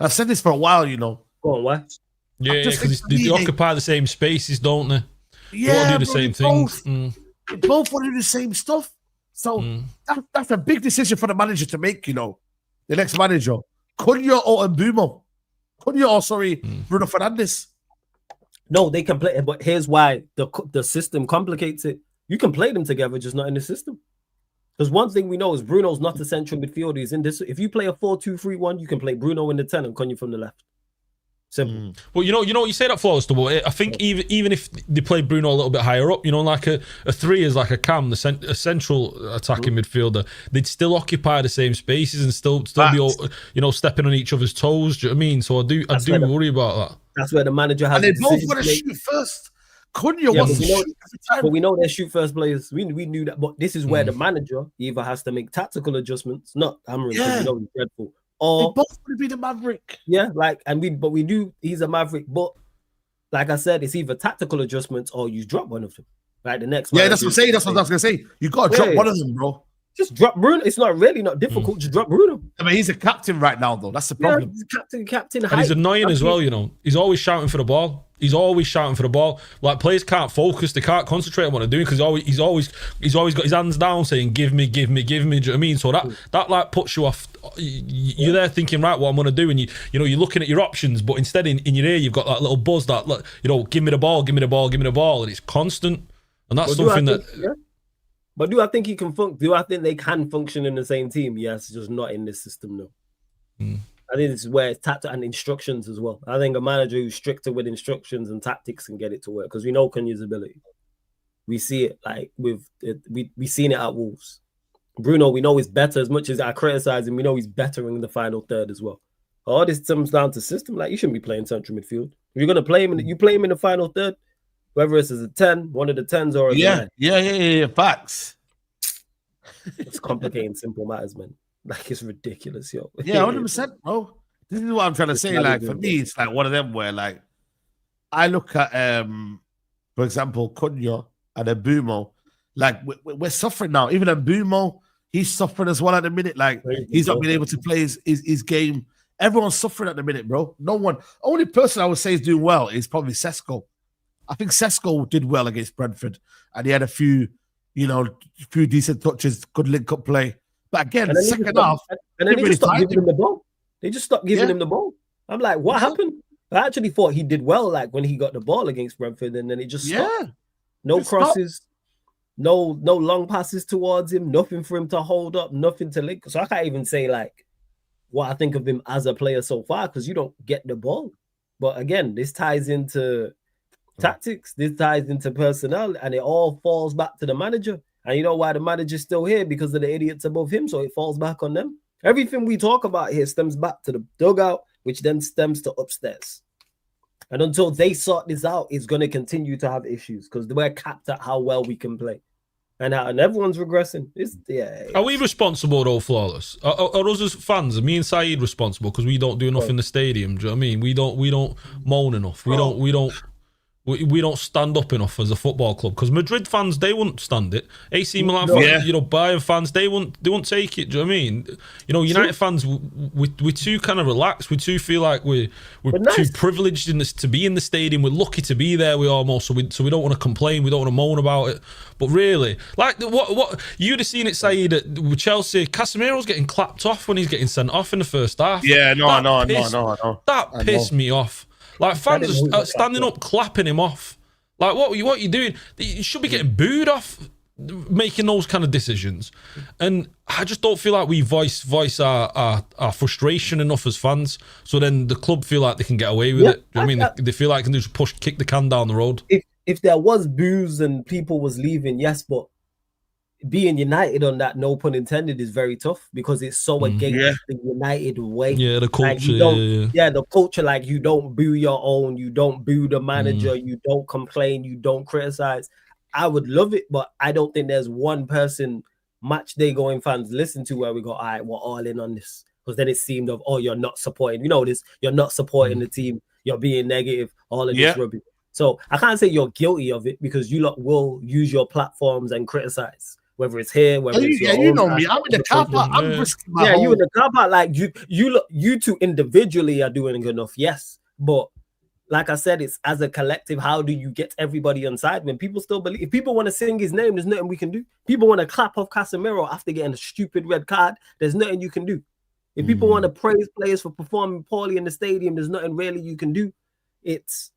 I've said this for a while, you know. Go on, what? Yeah, because they occupy the same spaces, don't they? Yeah, they want to do the same things. They both want to do the same stuff. So that's a big decision for the manager to make, you know. The next manager. Cunha or Mbeumo? Bruno Fernandes. No, they can play, but here's why the system complicates it. You can play them together, just not in the system. Because one thing we know is Bruno's not the central midfielder. He's in this. If you play a 4-2-3-1, you can play Bruno in the 10 and Cunha from the left. Simple. Well, you say that flawless double. I think even if they play Bruno a little bit higher up, you know, like a 3 is like a Cam, a central attacking midfielder, they'd still occupy the same spaces and still be, you know, stepping on each other's toes. Do you know what I mean? So I do worry about that. That's where the manager has. And they both want to shoot first. Cunha wants to shoot every time. But we know they're shoot first players. We knew that. But this is where the manager either has to make tactical adjustments, not Amorim, because we know he's dreadful. Or they both want to be the Maverick. Yeah, we knew he's a Maverick, but like I said, it's either tactical adjustments or you drop one of them. Right, the next. Yeah, that's what I'm saying. That's what I was gonna say. You got to drop one of them, bro. Just drop Bruno. It's not difficult. Just drop Bruno. I mean, he's a captain right now, though. That's the problem. Yeah, he's captain. And he's annoying as well. You know, he's always shouting for the ball. Like players can't focus. They can't concentrate on what they're doing because he's always got his hands down saying, "Give me." Do you know what I mean? So that like puts you off. You're there thinking, right, what I'm gonna do, and you're looking at your options, but instead in your ear you've got that little buzz that, you know, give me the ball, and it's constant, and that's something that. Yeah. But do I think he can do I think they can function in the same team? Yes, just not in this system, no. I think this is where it's tactics and instructions as well. I think a manager who's stricter with instructions and tactics can get it to work because we know Cunha's ability. We see it like we seen it at Wolves. Bruno, we know he's better. As much as I criticize him, we know he's better in the final third as well. All this comes down to system. Like, you shouldn't be playing central midfield. If you're gonna play him, you play him in the final third, whether it's as a 10, one of the 10s, or as a 9. Yeah. Facts. It's complicating simple matters, man. Like, it's ridiculous, yo. Yeah, 100%, bro. This is what I'm trying to say. Like, for me, it's like one of them where, like, I look at, for example, Cunha and Mbumo. Like, we're suffering now. Even Mbumo, he's suffering as well at the minute. Like, he's not been able to play his game. Everyone's suffering at the minute, bro. No one. Only person I would say is doing well is probably Sesko. I think Sesko did well against Brentford, and he had a few decent touches, good link-up play. But again, second half, and then they just stopped giving him the ball. They just stopped giving him the ball. I'm like, what happened? I actually thought he did well, like when he got the ball against Brentford, and then it just stopped. No crosses, no long passes towards him, nothing for him to hold up, nothing to link. So I can't even say like what I think of him as a player so far, because you don't get the ball. But again, this ties into tactics, this ties into personnel, and it all falls back to the manager. And you know why the manager's still here? Because of the idiots above him, so it falls back on them. Everything we talk about here stems back to the dugout, which then stems to upstairs. And until they sort this out, it's going to continue to have issues, because we're capped at how well we can play. And everyone's regressing. Are we responsible though, Flawless? Are us as fans, me and Saeed, responsible because we don't do enough in the stadium? Do you know what I mean? We don't moan enough. We don't stand up enough as a football club, because Madrid fans, they wouldn't stand it. AC Milan fans, Bayern fans, they wouldn't take it. Do you know what I mean? United fans, we're too kind of relaxed. We too feel like we're too privileged in this to be in the stadium. We're lucky to be there. We almost so we don't want to complain. We don't want to moan about it. But really, like what you'd have seen it, Saeed, with Chelsea. Casemiro's getting clapped off when he's getting sent off in the first half. Yeah, no. That pissed me off. Like, fans are standing up, clapping him off. Like, what are you doing? You should be getting booed off making those kind of decisions. And I just don't feel like we voice our frustration enough as fans. So then the club feel like they can get away with it. Do you know what I mean? They feel like they can just kick the can down the road. If there was boos and people was leaving, yes, but being United on that, no pun intended, is very tough, because it's so against the United way. Yeah, the culture. Like the culture. Like, you don't boo your own, you don't boo the manager, you don't complain, you don't criticize. I would love it, but I don't think there's one person match day going fans listen to where we go, all right, we're all in on this. Because then it seemed of, you're not supporting. You know this, you're not supporting the team, you're being negative, all of this rubbish. So I can't say you're guilty of it, because you lot will use your platforms and criticize. Whether it's here, whether it's your you know me. I'm in the car park. I'm risking my you in the car park. Like, you two individually are doing enough, yes. But like I said, it's as a collective. How do you get everybody on side when people still believe? If people want to sing his name, there's nothing we can do. People want to clap off Casemiro after getting a stupid red card, there's nothing you can do. If people want to praise players for performing poorly in the stadium, there's nothing really you can do. It's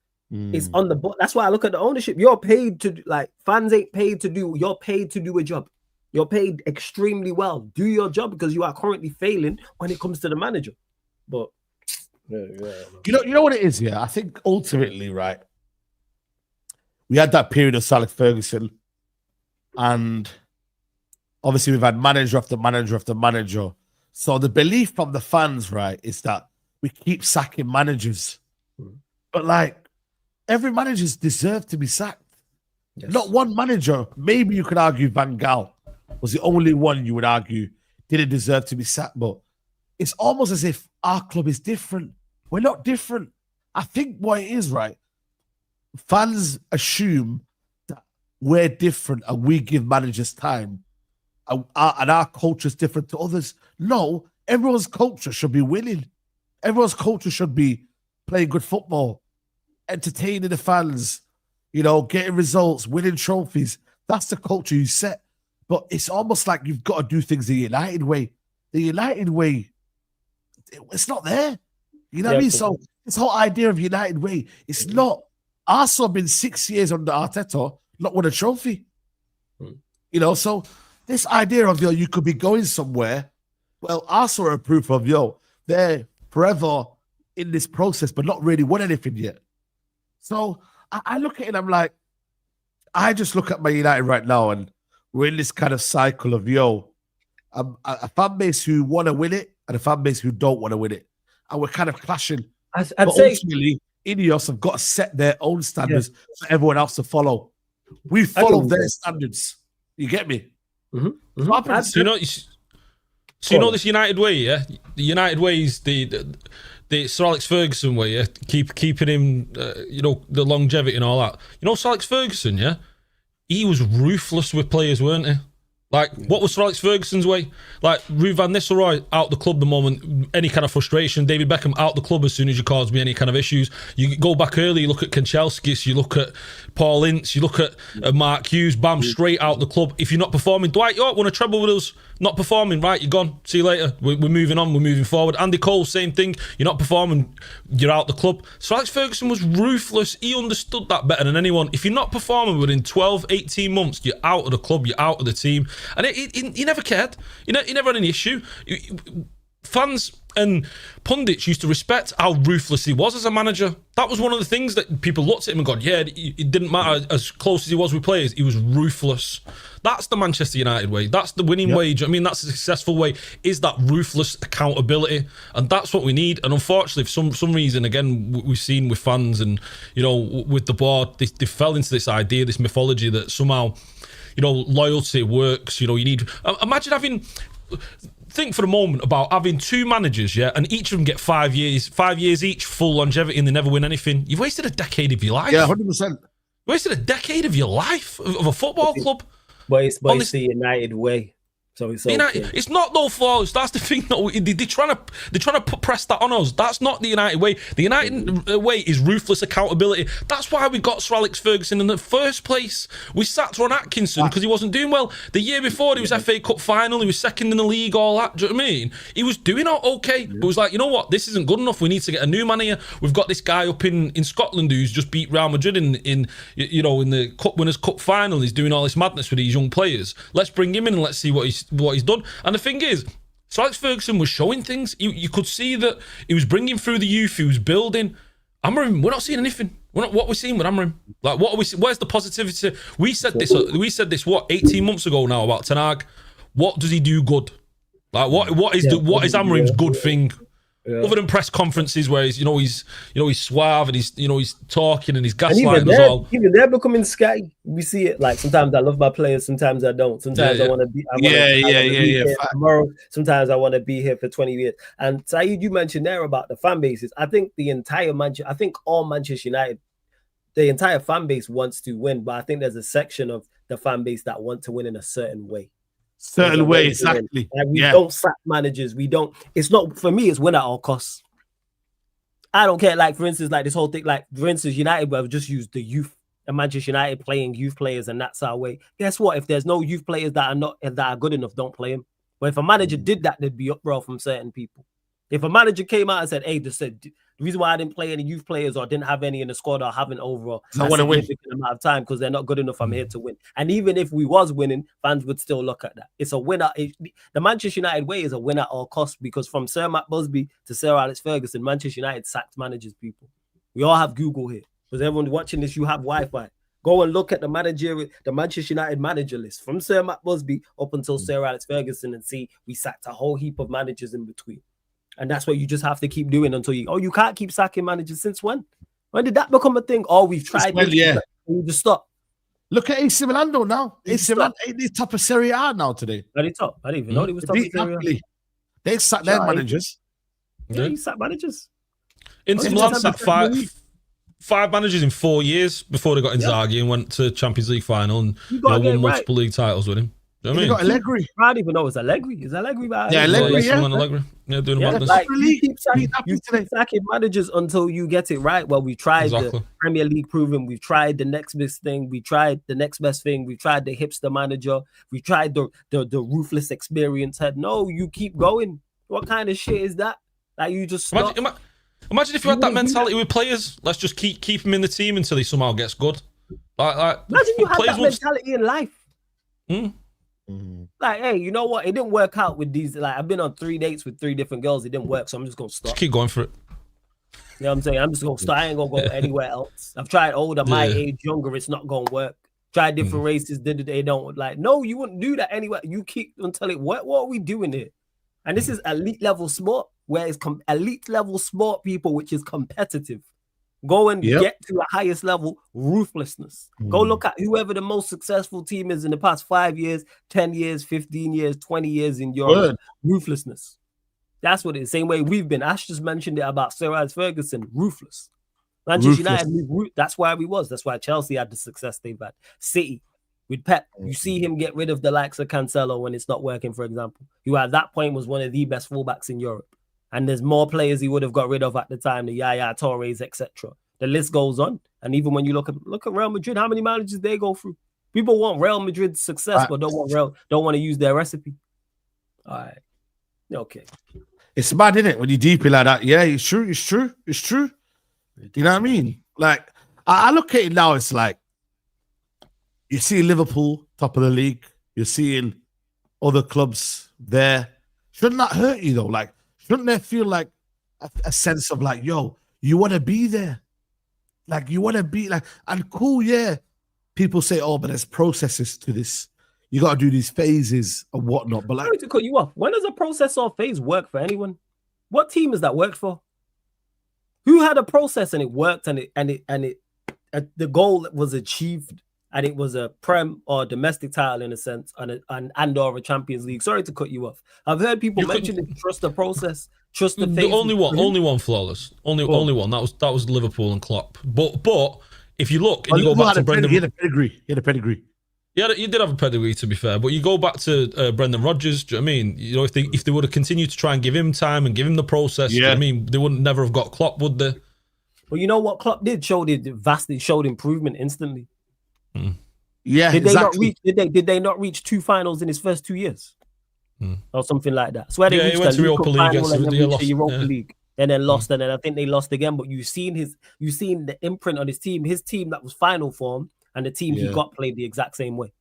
on the board. That's why I look at the ownership. You're paid to, like, fans ain't paid to do. You're paid to do a job. You're paid extremely well. Do your job, because you are currently failing when it comes to the manager. But you know what it is. Yeah, I think ultimately, right, we had that period of Alex Ferguson, and obviously we've had manager after manager after manager. So the belief from the fans, right, is that we keep sacking managers, but like, every manager's deserved to be sacked. Yes. Not one manager. Maybe you could argue Van Gaal was the only one you would argue didn't deserve to be sacked. But it's almost as if our club is different. We're not different. I think what it is, right, fans assume that we're different and we give managers time, and our culture is different to others. No, everyone's culture should be winning. Everyone's culture should be playing good football, entertaining the fans, getting results, winning trophies. That's the culture you set. But it's almost like you've got to do things the United way. The United way, it's not there. You know what I mean? So this whole idea of United way, it's not. Arsenal have been 6 years under Arteta, not won a trophy. So this idea of, you could be going somewhere. Well, Arsenal are proof of, they're forever in this process, but not really won anything yet. So I look at it and I'm like, I just look at Man United right now, and we're in this kind of cycle of a fan base who want to win it and a fan base who don't want to win it, and we're kind of clashing. I'd but say ultimately, Ineos have got to set their own standards for everyone else to follow. We follow their standards. You get me? So you know this United way, yeah? The United way is the Sir Alex Ferguson way, yeah? Keeping him, the longevity and all that. You know Sir Alex Ferguson, yeah? He was ruthless with players, weren't he? Like, what was Sir Alex Ferguson's way? Like, Ruud van Nistelrooy out the club the moment, any kind of frustration. David Beckham out the club as soon as you cause me any kind of issues. You go back early, you look at Kanchelskis, you look at Paul Ince, you look at Mark Hughes, bam, straight out the club. If you're not performing, Dwight York won a treble with us, not performing, right, you're gone. See you later. We're moving on, we're moving forward. Andy Cole, same thing. You're not performing, you're out the club. Sir Alex Ferguson was ruthless. He understood that better than anyone. If you're not performing within 12, 18 months, you're out of the club, you're out of the team. And he never cared. He never had any issue. Fans and pundits used to respect how ruthless he was as a manager. That was one of the things that people looked at him and gone, yeah, it didn't matter as close as he was with players. He was ruthless. That's the Manchester United way. That's the winning way. I mean, that's the successful way, is that ruthless accountability. And that's what we need. And unfortunately, for some reason, again, we've seen with fans and, with the board, they fell into this idea, this mythology that somehow, loyalty works. You need. Imagine having. Think for a moment about having two managers, yeah, and each of them get 5 years each, full longevity, and they never win anything. You've wasted a decade of your life. Yeah, 100%. Wasted a decade of your life of a football club. But it's the United way. So it's okay. It's not no flaws. That's the thing. They're trying to press that on us. That's not the United way. The United way is ruthless accountability. That's why we got Sir Alex Ferguson in the first place. We sacked Ron Atkinson because he wasn't doing well. The year before, he was FA Cup final. He was second in the league. All that. Do you know what I mean? He was doing okay, but it was like, you know what? This isn't good enough. We need to get a new man here. We've got this guy up in Scotland who's just beat Real Madrid in the Cup Winners' Cup final. He's doing all this madness with these young players. Let's bring him in and let's see what he's done. And the thing is, Sir Alex Ferguson was showing things. You could see that he was bringing through the youth. He was building. Amorim, we're not seeing anything. What we're seeing with Amorim. Like, what are we? Where's the positivity? We said this. 18 months ago now about Ten Hag. What does he do good? Like, what is Amorim's good thing? Yeah. Other than press conferences where he's suave and he's talking and he's gaslighting us all. Even they're becoming scatty. We see it. Like, sometimes I love my players, sometimes I don't. Sometimes I want to be. Tomorrow, sometimes I want to be here for 20 years. And Saeed, you mentioned there about the fan bases. I think all Manchester United, the entire fan base wants to win, but I think there's a section of the fan base that want to win in a certain way. Certain way, exactly. Like, we don't sack managers. We don't. It's not, for me, it's win at all costs. I don't care. Like, for instance, like this whole thing, like, for instance, United have just used the youth, and Manchester United playing youth players, and that's our way. Guess what? If there's no youth players that are good enough, don't play them. But if a manager did that, there'd be uproar from certain people. If a manager came out and said, hey, the reason why I didn't play any youth players or didn't have any in the squad or haven't overall I want to win amount of time because they're not good enough, I'm here to win. And even if we was winning, fans would still look at that. It's a winner. The Manchester United way is a win at all costs, because from Sir Matt Busby to Sir Alex Ferguson, Manchester United sacked managers, people. We all have Google here. Because everyone watching this, you have Wi-Fi. Go and look at the Manchester United manager list from Sir Matt Busby up until Sir Alex Ferguson and see we sacked a whole heap of managers in between. And that's what you just have to keep doing until you can't keep sacking managers. Since when? When did that become a thing? Oh, we've tried. You just stop. Look at AC Milan though now. AC Milan ain't the top of Serie A now today. Are they top? I didn't even know they was top of Serie A. They sacked their managers. Yeah, you sacked managers. Inter Milan sacked five managers in 4 years before they got Inzaghi and went to Champions League final and won multiple league titles with him. You know what I mean? Got Allegri. I don't even know it's Allegri. Is Allegri bad? Yeah, Allegri. Allegri. Yeah, doing madness. Like, you keep sacking managers until you get it right. Well, we tried the Premier League proven. We've tried the next best thing. We tried the next best thing. We tried the hipster manager. We tried the ruthless experience head. No, you keep going. What kind of shit is that? Like, you just stop. Imagine if you had that mentality with players. Let's just keep him in the team until he somehow gets good. Like imagine you had that mentality in life. Like, hey, you know what? It didn't work out with these. Like, I've been on 3 dates with 3 different girls. It didn't work, so I'm just gonna stop. Just keep going for it. You know what I'm saying? I'm just gonna stop. I ain't gonna go anywhere else. I've tried older, my age, younger. It's not gonna work. try different races. They don't like. No, you wouldn't do that anyway. You keep until it. What are we doing here? And this is elite level sport, where it's elite level sport people, which is competitive. Go and get to the highest level, ruthlessness. Go look at whoever the most successful team is in the past 5 years, 10 years, 15 years, 20 years in Europe. Ruthlessness. That's what it is. Same way we've been. Ash just mentioned it about Sir Alex Ferguson. Ruthless. Manchester United, that's why we was. That's why Chelsea had the success they've had. City, with Pep, you see him get rid of the likes of Cancelo when it's not working, for example. Who at that point was one of the best fullbacks in Europe. And there's more players he would have got rid of at the time, the Yaya Torres, etc. The list goes on. And even when you look at Real Madrid, how many managers they go through? People want Real Madrid's success, but don't want to use their recipe. All right. Okay. It's mad, isn't it? When you deep it like that. Yeah, it's true. You know what I mean? Like, I look at it now, it's like you see Liverpool, top of the league. You're seeing other clubs there. Shouldn't that hurt you, though? Like, shouldn't there feel like a sense of like, yo, you want to be there? Like, you want to be like, and cool, yeah. People say, oh, but there's processes to this. You got to do these phases and whatnot. But like, sorry to cut you off. When does a process or phase work for anyone? What team has that worked for? Who had a process and it worked and the goal was achieved and it was a Prem or domestic title in a sense and or a Champions League? Sorry to cut you off. I've heard people mention it, trust the process, trust the phase. The only one flawless. Only one. That was Liverpool and Klopp. But if you look and you go back to Brendan, he had a pedigree. Yeah, he did have a pedigree, to be fair. But you go back to Brendan Rodgers. Do you know what I mean? You know, if they would have continued to try and give him time and give him the process, do you know what I mean, they wouldn't never have got Klopp, would they? Well, you know what Klopp did? Showed improvement instantly. Yeah, did they not reach 2 finals in his first 2 years, or something like that? So he went to Europa League and then reached the Europa League and then lost, and then I think they lost again. But you've seen the imprint on his team that was final form. And the team he got played the exact same way.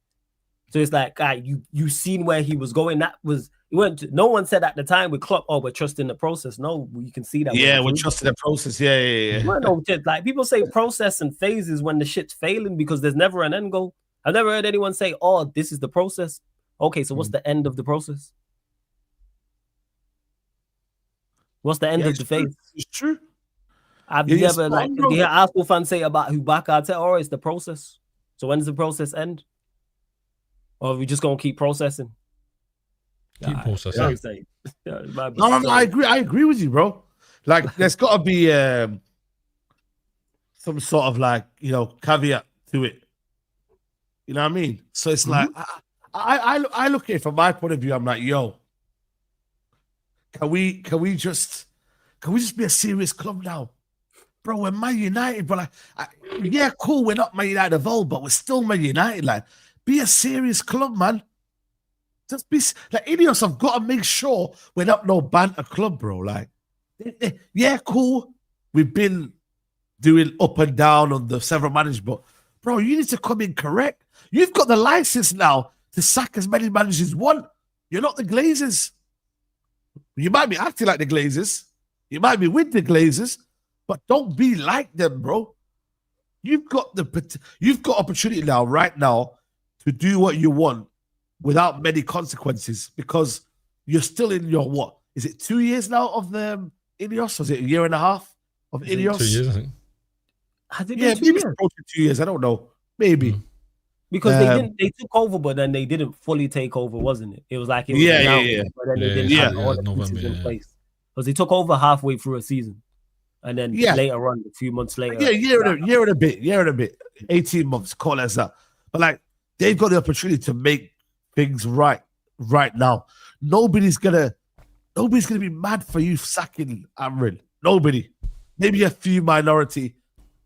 So it's like, you seen where he was going. No one said at the time with Klopp, oh, we're trusting the process. No, you can see that. Yeah, we're trusting the process. Yeah. No, like people say process and phases when the shit's failing because there's never an end goal. I've never heard anyone say, oh, this is the process. Okay, so what's the end of the process? What's the end of the phase? It's true. I've never you hear Arsenal fans say about who back Arteta, or it's the process. So when does the process end? Or are we just gonna keep processing? Keep processing. No, I agree with you, bro. Like, there's got to be some sort of like, you know, caveat to it. You know what I mean? So it's like I look at it from my point of view. I'm like, yo, can we just be a serious club now? Bro, we're Man United, bro. Like, cool, we're not Man United of old, but we're still Man United. Like, be a serious club, man. Just be like Ineos have got to make sure we're not no banter club, bro. Like, cool. We've been doing up and down on the several managers, but bro, you need to come in correct. You've got the license now to sack as many managers as you want. You're not the Glazers. You might be acting like the Glazers. You might be with the Glazers. But don't be like them, bro. You've got opportunity right now to do what you want without many consequences because you're still in your what? Is it 2 years now of the Ineos? Was it a year and a half of Ineos? 2 years, I think. Has it been 2 years? 2 years. I don't know. Maybe. Because they took over, but then they didn't fully take over, wasn't it? It was like But then they didn't have all the pieces in place. Because they took over halfway through a season. And then later on, a few months later. Yeah, year and a bit. 18 months, call it as that. But like, they've got the opportunity to make things right now. Nobody's gonna be mad for you sacking Amorim. Nobody. Maybe a few minority,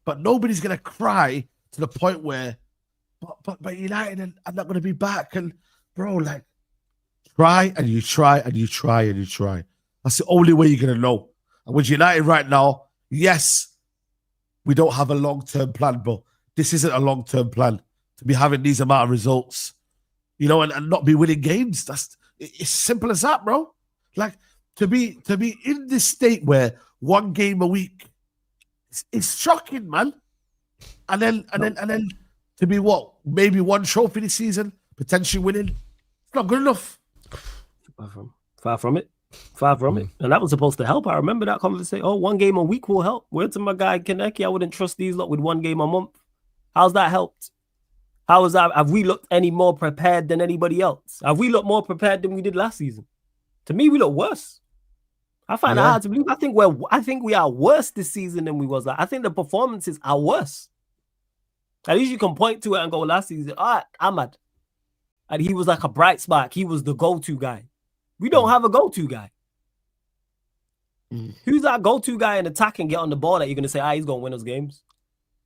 but nobody's gonna cry to the point where but United are not gonna be back. And bro, like, try and you try and you try and you try. That's the only way you're gonna know. And with United right now, yes, we don't have a long-term plan, but this isn't a long-term plan to be having these amount of results, you know, and not be winning games. It's simple as that, bro. Like, to be in this state where one game a week, it's shocking, man. And then to be what? maybe one trophy this season, potentially winning. It's not good enough. Far from it. And that was supposed to help. I remember that conversation. Oh, 1 game a week will help. Word to my guy Kaneki, I wouldn't trust these lot with 1 game a month. How's that helped? How is that? Have we looked any more prepared than anybody else? Have we looked more prepared than we did last season? To me, we look worse. I find that hard to believe. I think we are worse this season than we was. I think the performances are worse. At least you can point to it and go, last season, all right, Ahmad. And he was like a bright spark. He was the go-to guy. We don't have a go-to guy. Who's that go-to guy in attack and get on the ball that you're going to say, he's going to win us games?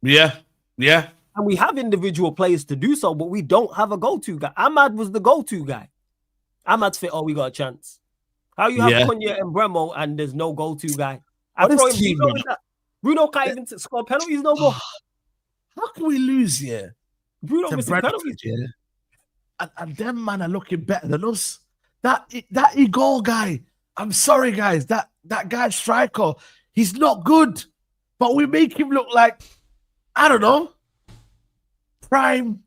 Yeah. And we have individual players to do so, but we don't have a go-to guy. Ahmad was the go-to guy. Ahmad's fit, we got a chance. How you have Cunha and Bremo and there's no go-to guy? Bruno can't even score penalties no more. How can we lose here? Bruno missing penalties. And them man are looking better than us. That Igor guy, I'm sorry guys, that guy striker, he's not good. But we make him look like, I don't know, prime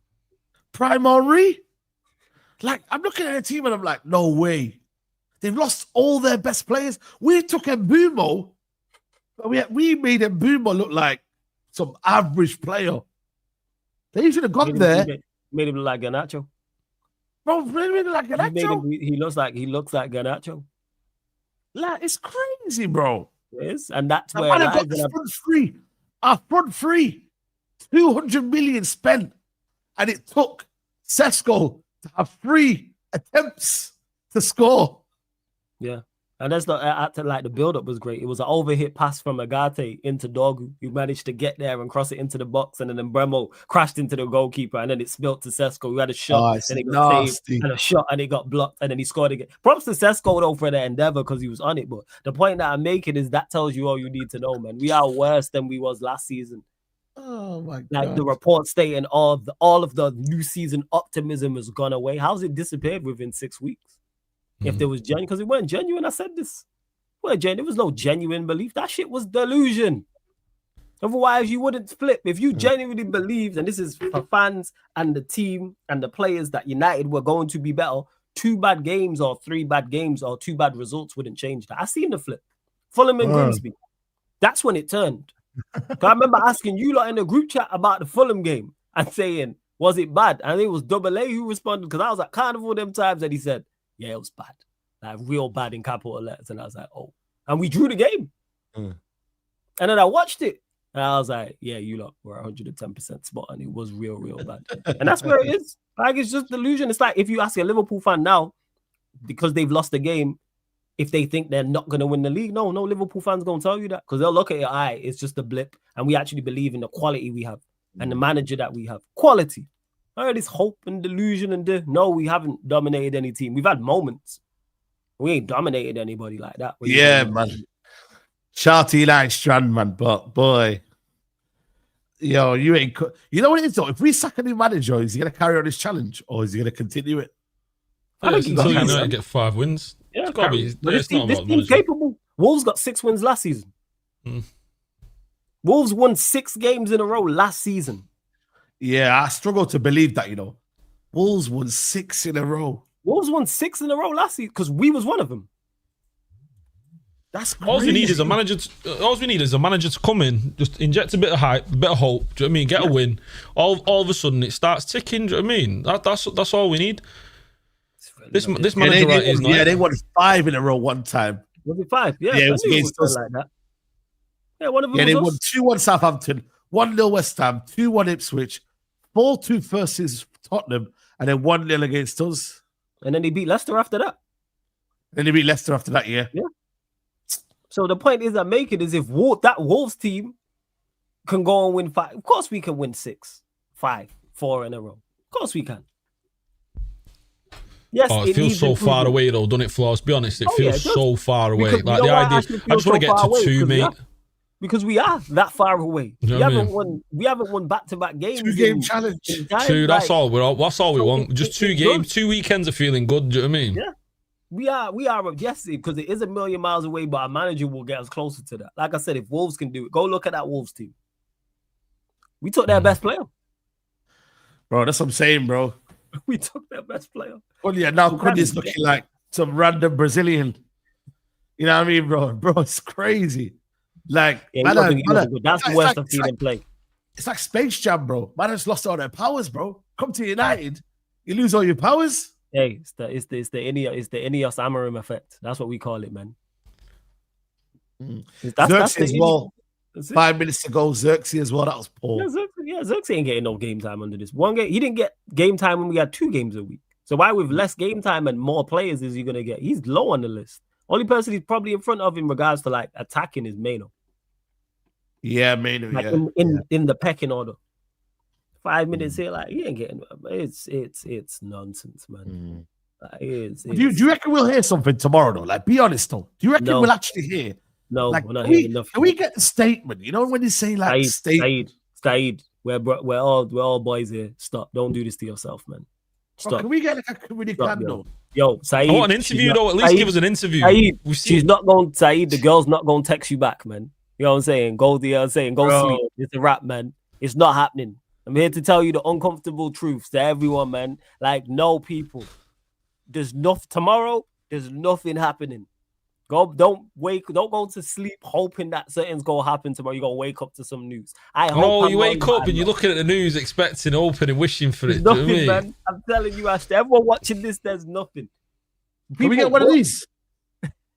Henry. Like, I'm looking at a team and I'm like, no way. They've lost all their best players. We took Mbumo, but we made Mbumo look like some average player. They should have gone there. Made him look like Garnacho. Bro, made him look like Garnacho. He looks like Garnacho. Like, it's crazy, bro. Yes, and that's where our front three, 200 million spent, and it took Sesko to have 3 attempts to score. Yeah, and that's the build-up was great. It was an overhit pass from Agate into Dogu, who managed to get there and cross it into the box, and then Bremo crashed into the goalkeeper, and then it spilt to Sesko, who had a shot, and it got saved, and a shot, and it got blocked, and then he scored again. Props to Sesko though for the endeavor because he was on it. But the point that I'm making is that tells you all you need to know, man. We are worse than we was last season. Oh my God! Like the report stating all of the new season optimism has gone away. How's it disappeared within 6 weeks? If there was genuine, because it weren't genuine, I said this. There was no genuine belief. That shit was delusion. Otherwise, you wouldn't flip. If you genuinely believed, and this is for fans and the team and the players, that United were going to be better, 2 bad games or 3 bad games or 2 bad results wouldn't change that. I seen the flip. Fulham and Grimsby. That's when it turned. I remember asking you lot in the group chat about the Fulham game and saying, was it bad? And I think it was Double A who responded, because I was at Carnival them times, and he said, yeah, it was bad. Like real bad in capital letters. And I was like, oh. And we drew the game. And then I watched it. And I was like, yeah, you lot were 110% spot on. It was real bad. And that's where it is. Like, it's just delusion. It's like if you ask a Liverpool fan now, because they've lost the game, if they think they're not going to win the league, no Liverpool fans going to tell you that. Because they'll look at it, it's just a blip. And we actually believe in the quality we have and the manager that we have. Quality. All right, this hope and delusion and no, we haven't dominated any team. We've had moments. We ain't dominated anybody like that. Yeah, man. Shout to Eli Strand, man. But boy, yo, you ain't. You know what it is though? If we sack a new manager, is he gonna carry on his challenge or is he gonna continue it? I think until United get 5 wins. Yeah, it's gotta be. This team's capable. Wolves got 6 wins last season. Wolves won 6 games in a row last season. Yeah, I struggle to believe that, Wolves won 6 in a row. Wolves won 6 in a row last season because we was one of them. That's crazy. All we need is a manager. All we need is a manager to come in, just inject a bit of hype, a bit of hope. Do you know what I mean? Get a win. All of a sudden, it starts ticking. Do you know what I mean? That's all we need. This manager is not. Yeah, they won 5 in a row one time. Was it 5? Yeah, it was against us. Like that. Yeah, one of them. Yeah, they won 2-1 Southampton, 1-0 West Ham, 2-1 Ipswich, 4-2 versus Tottenham, and then 1-0 against us. And then they beat Leicester after that. Yeah. So the point is I'm making is if that Wolves team can go and win 5, of course we can win 6, 5, 4 in a row. Of course we can. Yes, it feels so far away though, doesn't it, Floss? Be honest, it feels so far away. Because, like the idea, I just want to get to 2, mate. Because we are that far away. You know we haven't won back-to-back games. 2-game challenge. 2, that's all we want. Just 2 games, 2 weekends of feeling good. Do you know what I mean? Yeah. We are, yes, because it is a million miles away, but our manager will get us closer to that. Like I said, if Wolves can do it, go look at that Wolves team. We took their best player. Bro, that's what I'm saying, bro. We took their best player. Well, yeah, now Cunha's looking like some random Brazilian. You know what I mean, bro? Bro, it's crazy. Like, that's the worst I've seen him play. It's like Space Jam, bro. Man has lost all their powers, bro. Come to United, you lose all your powers. Hey, it's the Ineos Amorim effect. That's what we call it, man. Xerxes as well. 5 minutes to go. Xerxes as well. That was poor. Xerxes ain't getting no game time under this. One game, he didn't get game time when we had 2 games a week. So why with less game time and more players is he gonna get? He's low on the list. Only person he's probably in front of in regards to like attacking is Mano. Yeah, Mano. Like in the pecking order. 5 minutes here, like he ain't getting. It's nonsense, man. Do you reckon we'll hear something tomorrow though? Like, be honest though. Do you reckon we'll actually hear? No, like, we're not hearing nothing. Can we get the statement? You know when they say like Saeed, we're all boys here. Stop! Don't do this to yourself, man. Stop. Bro, can we get like a community though? Yo, Saeed. I want an interview though. At least give us an interview. Saeed, she's not going. Saeed, the girl's not going to text you back, man. You know what I'm saying? Go sleep. It's a wrap, man. It's not happening. I'm here to tell you the uncomfortable truths to everyone, man. Like, no, people. There's nothing tomorrow. There's nothing happening. Don't go to sleep hoping that something's gonna happen tomorrow. You're gonna wake up to some news. You wake up and you're looking at the news, expecting, hoping, and wishing for it. Nothing, do you know what I man. I'm telling you, Ashton. Everyone watching this, there's nothing. Can we get one of these?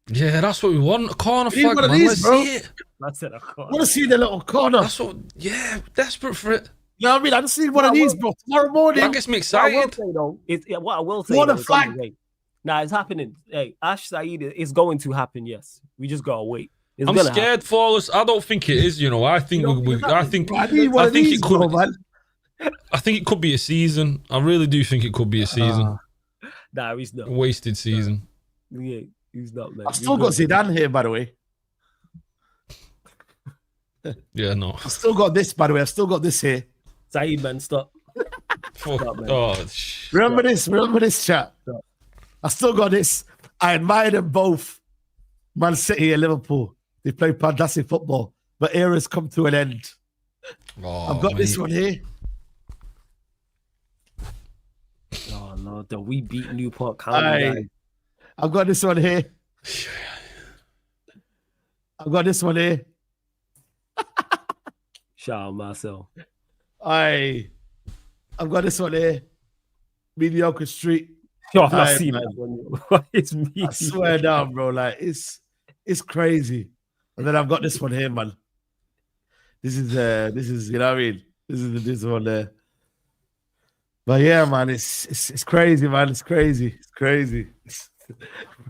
Yeah, that's what we want. A corner flag, man. Let's see it. That's it. I want to see the little corner. That's what. Yeah, desperate for it. You know what I mean? I just need one of these, bro. Tomorrow morning. That gets me excited. What I will say, what a flag. Nah, it's happening. Hey, Ash Saeed is going to happen. Yes, we just gotta wait. I'm scared for us. I don't think it is. You know, I think I think it could. Man. I think it could be a season. I really do think it could be a season. Nah, he's not. A wasted season. Yeah, he's not, man. I've still got Zidane here, by the way. Yeah, no. I've still got this, by the way. I've still got this here. Saeed, man, stop. Stop, man. Remember this, chat. Stop. I still got this. I admire them both. Man City and Liverpool. They play fantastic football, but eras come to an end. I've got this one here. Oh no, we beat Newport County. I've got this one here. I've got this one here. Shout out Marcel. I've got this one here. Mediocre Street. Yo, I've seen that one. It's me. I swear down, bro. Like it's crazy. And then I've got this one here, man. This is you know what I mean? This one there. But yeah, man, it's crazy, man. It's crazy.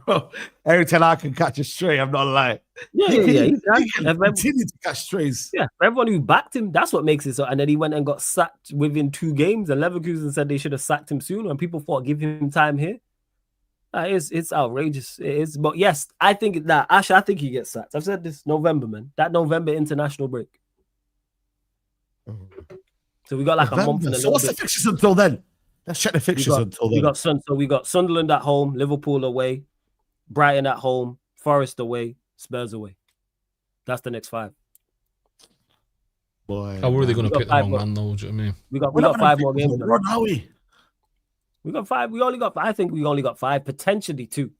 Bro, every time I can catch a stray, I'm not lying. Yeah. He can continue to catch strays. Yeah, for everyone who backed him, that's what makes it so. And then he went and got sacked within 2 games. And Leverkusen said they should have sacked him sooner. And people thought, give him time here. It's outrageous. It is. But yes, I think that Ash, I think he gets sacked. I've said this November, man. That November international break. So we got like a month. So what's the fixtures until then? Let's check the fixtures until then. We got Sunderland at home, Liverpool away, Brighton at home, Forest away, Spurs away. That's the next 5. Boy, how are they going to pick the wrong man, though? Do you know what I mean? We got 5 more games. We got 5. I think we only got 5, potentially 2.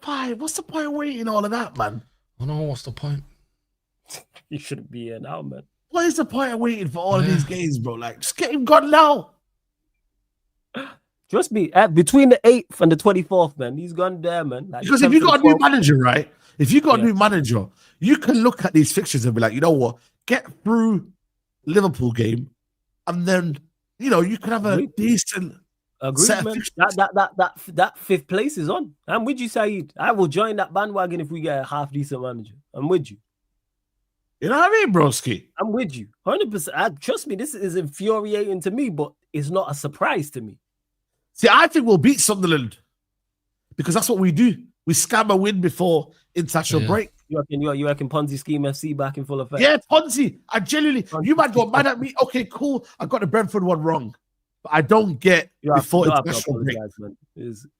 5? What's the point of waiting all of that, man? I know. What's the point? You shouldn't be here now, man. What is the point of waiting for all of these games, bro? Like, just get him gone now. Trust me, between the 8th and the 24th, man, he's gone there, man. Like, because if you got a new manager, right? If you got a new manager, you can look at these fixtures and be like, you know what? Get through Liverpool game, and then you can have a decent set of fixtures. That 5th place is on. I'm with you, Saeed. I will join that bandwagon if we get a half decent manager. I'm with you. You know what I mean, broski? I'm with you, 100%. Trust me, this is infuriating to me, but it's not a surprise to me. See, I think we'll beat Sunderland because that's what we do. We scam a win before international break. You reckon Ponzi scheme FC back in full effect? Yeah, Ponzi. I genuinely, you might go mad at me. Okay, cool. I got the Brentford one wrong, but I don't get before international break.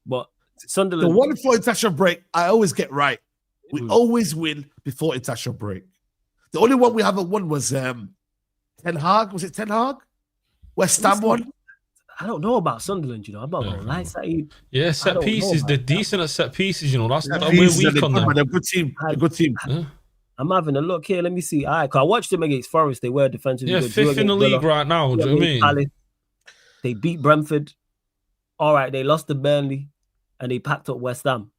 But Sunderland, the one before international break, I always get right. We always win before international break. The only one we haven't won was Ten Hag. Was it Ten Hag? West Ham won. I don't know about Sunderland, you know. I'm not gonna lie, Saeed. Yeah, set pieces. They're decent at set pieces, you know. That's we're weak on them. They're a good team. A good team. Yeah. I'm having a look here. Let me see. All right, cause I watched them against Forest. They were defensively good. Fifth in the league right now. Do you know what I mean? Palace. They beat Brentford. All right, they lost to Burnley, and they packed up West Ham.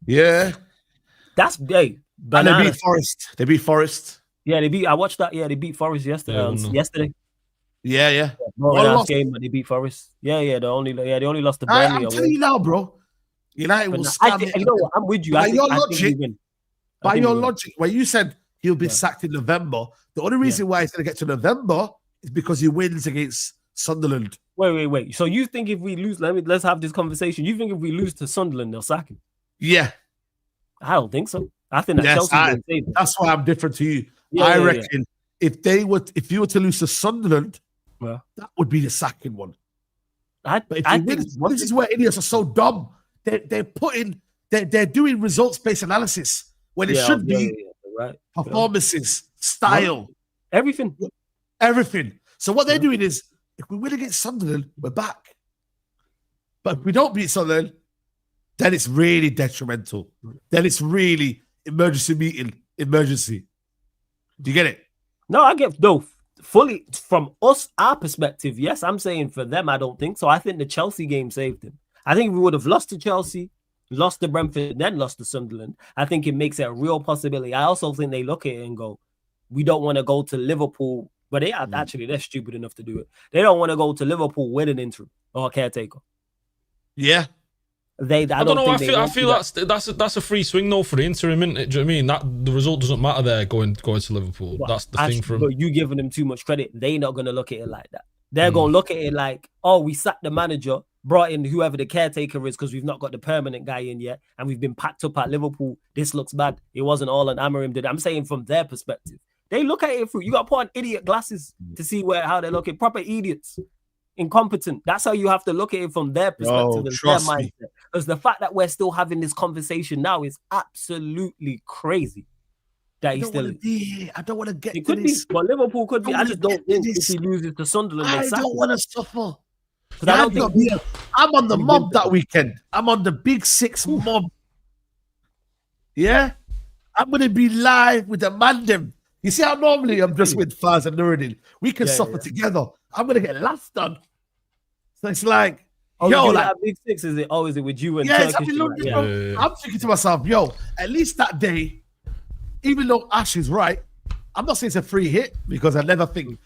Yeah, that's and they beat Forest. They beat Forest. Yeah, they beat. I watched that. Yeah, they beat Forest yesterday. Yesterday. Yeah. Last game, but they beat Forest. Yeah. They only lost to Burnley. I'm telling you now, bro. United will scam it. You know what? I'm with you. By your logic, when you said he'll be sacked in November, the only reason why he's going to get to November is because he wins against Sunderland. Wait. So you think if we lose, let's have this conversation. You think if we lose to Sunderland, they'll sack him? Yeah. I don't think so. I think that Chelsea. That's why I'm different to you. I reckon if you were to lose to Sunderland, that would be the sacking one. But if you win, this is where idiots are so dumb. They're doing results-based analysis when it should be performances, style, everything. So what they're doing is, if we win against Sunderland, we're back. But if we don't beat Sunderland, then it's really detrimental. Then it's really emergency. Do you get it? No, I get fully from our perspective. Yes, I'm saying for them, I don't think so. I think the Chelsea game saved him. I think if we would have lost to Chelsea, lost to Brentford, then lost to Sunderland, I think it makes it a real possibility. I also think they look at it and go, we don't want to go to Liverpool, but they're stupid enough to do it. They don't want to go to Liverpool with an interim or a caretaker. Yeah. I don't know. I feel that's a free swing though for the interim, isn't it? Do you know what I mean? That the result doesn't matter there going to Liverpool. That's the thing for him. But you giving them too much credit. They're not going to look at it like that. They're going to look at it like, oh, we sacked the manager, brought in whoever the caretaker is because we've not got the permanent guy in yet, and we've been packed up at Liverpool. This looks bad. It wasn't all an Amorim did. I'm saying from their perspective, they look at it through. You got to put on idiot glasses to see how they're looking. Proper idiots. Incompetent. That's how you have to look at it from their perspective and their mindset. Because the fact that we're still having this conversation now is absolutely crazy. That he still is. I don't want to get it to this. But Liverpool could be. I just don't think if he loses to Sunderland, I don't want to suffer. I don't think I'm on the mob that weekend. I'm on the Big Six mob. Yeah, I'm gonna be live with the mandem. You see how normally I'm just with Faz and Nuruddin. We can suffer together. I'm gonna get laughs done. So it's like, Big Six, is it? Oh, is it with you and Turkish? I'm thinking to myself, at least that day, even though Ash is right, I'm not saying it's a free hit because I never think.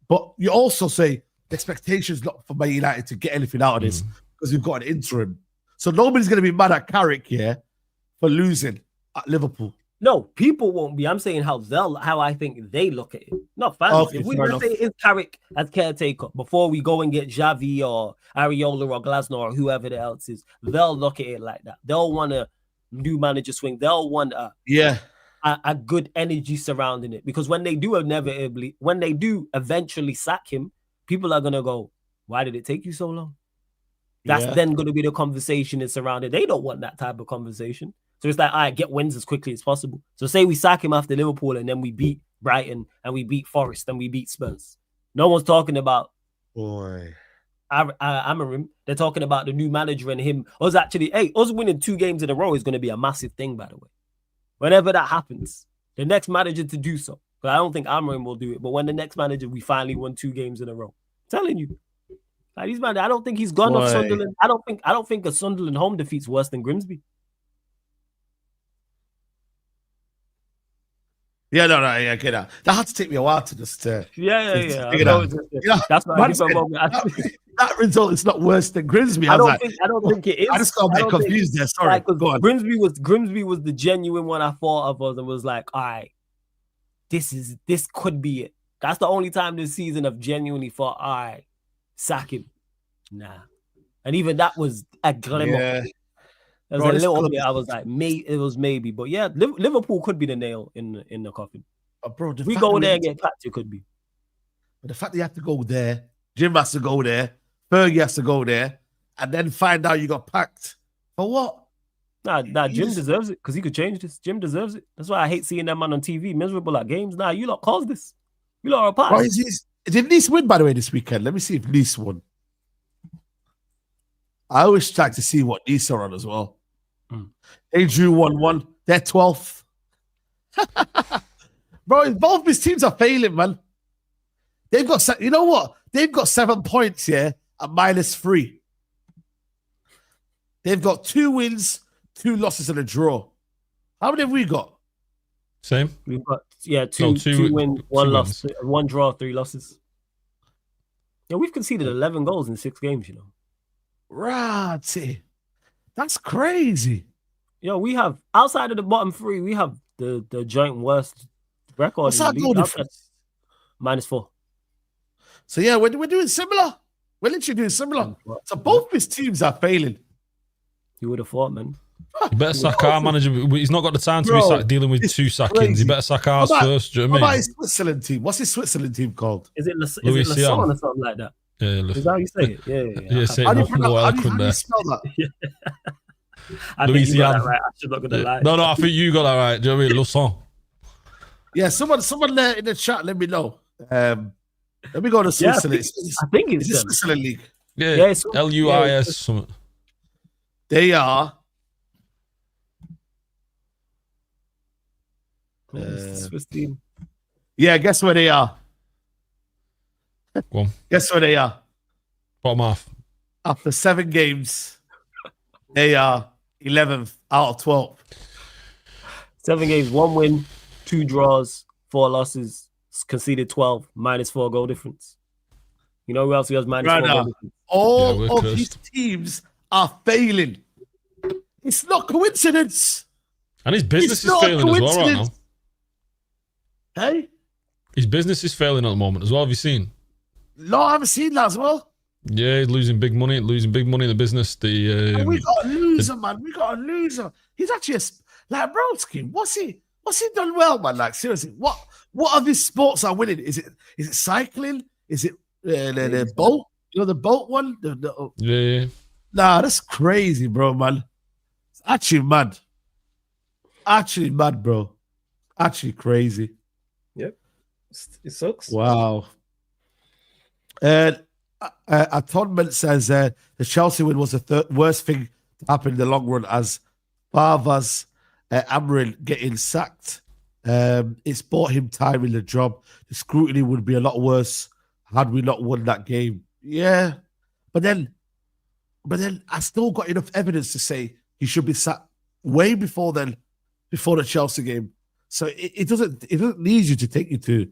But you also say the expectation's not for Man United to get anything out of this because we've got an interim. So nobody's gonna be mad at Carrick for losing at Liverpool. No, people won't be. I'm saying how I think they look at it. Not fans. Okay, if we just say it's Carrick as caretaker before we go and get Xavi or Areola or Glasner or whoever else is, they'll look at it like that. They'll want a new manager swing. They'll want a good energy surrounding it. Because when they do eventually sack him, people are gonna go, why did it take you so long? That's then gonna be the conversation that's surrounded. They don't want that type of conversation. So it's like, all right, get wins as quickly as possible. So say we sack him after Liverpool and then we beat Brighton and we beat Forest and we beat Spurs. No one's talking about Amorim. They're talking about the new manager and him. Us winning 2 games in a row is going to be a massive thing, by the way. Whenever that happens, the next manager to do so. But I don't think Amorim will do it. But when the next manager, we finally won 2 games in a row. I'm telling you. Like these man, I don't think he's gone off Sunderland. I don't think a Sunderland home defeat's worse than Grimsby. Yeah, no, I get that. That had to take me a while to just That's not that result is not worse than Grimsby. I don't think it is. I just got a bit confused there. Sorry. Go on. Grimsby was the genuine one I thought of and was like, all right, this could be it. That's the only time this season I've genuinely thought, all right, sack him. Nah. And even that was a glimmer. Yeah. There's a little bit. I was like, maybe, but yeah, Liverpool could be the nail in the coffin. Bro, if we go there and get packed, it could be. But the fact that you have to go there, Jim has to go there, Fergie has to go there, and then find out you got packed for what? Nah, Jim deserves it because he could change this. Jim deserves it. That's why I hate seeing that man on TV miserable at games. Nah, you lot caused this. You lot are a part. Did Nice win, by the way, this weekend? Let me see if Nice won. I always like to see what Nice are on as well. They drew 1-1. They're 12th. Bro, both of his teams are failing, man. They've got, you know what? They've got 7 points here at -3. They've got 2 wins, 2 losses, and a draw. How many have we got? Same. We've got two wins, 1 loss, 1 draw, 3 losses. Yeah, we've conceded 11 goals in 6 games, you know. Right. That's crazy. Yo, we have, outside of the bottom 3, we have the joint worst record. What's our goal difference? -4. So yeah, we're doing similar. We're literally doing similar. So both his teams are failing. You would have thought, man. You better sack our manager. He's not got the time to be dealing with 2 sackings. Crazy. You better sack ours first. Do you know what what I about mean? his Switzerland team? What's his Switzerland team called? Is it Lausanne or something like that? Yeah, is that how you say it? Yeah. Say how do you spell that? I think you got that right. I should not gonna lie. No, I think you got that right. Do you know what I mean? Lausanne. Yeah, someone there in the chat, let me know. Let me go to Switzerland. I think it's the Switzerland League. Yeah, it's LUIS. Something. They are. Swiss team. Yeah, guess where they are? Go on. Guess where they are? Bottom half. After 7 games, they are 11th out of 12. 7 games, 1 win, 2 draws, 4 losses, conceded 12, -4 goal difference. You know who else he has -4 goal difference? All of his teams are failing. It's not coincidence. And his business is failing as well right now. Hey? His business is failing at the moment as well. Have you seen? No, I haven't seen that as well. Yeah, he's losing big money in the business. We got a loser, man. We got a loser. He's actually like Brodsky. What's he done well, man? Like seriously, what of his sports are winning? Is it cycling? Is it the boat? You know the boat one? Yeah. Nah, that's crazy, bro, man. It's actually mad. Actually mad, bro. Actually crazy. Yep. It sucks. Wow. Atonement says the Chelsea win was the worst thing to happen in the long run as Favre's Amorim getting sacked. It's bought him time in the job. The scrutiny would be a lot worse had we not won that game. Yeah. But then I still got enough evidence to say he should be sacked way before then, before the Chelsea game. So it doesn't need you to take you to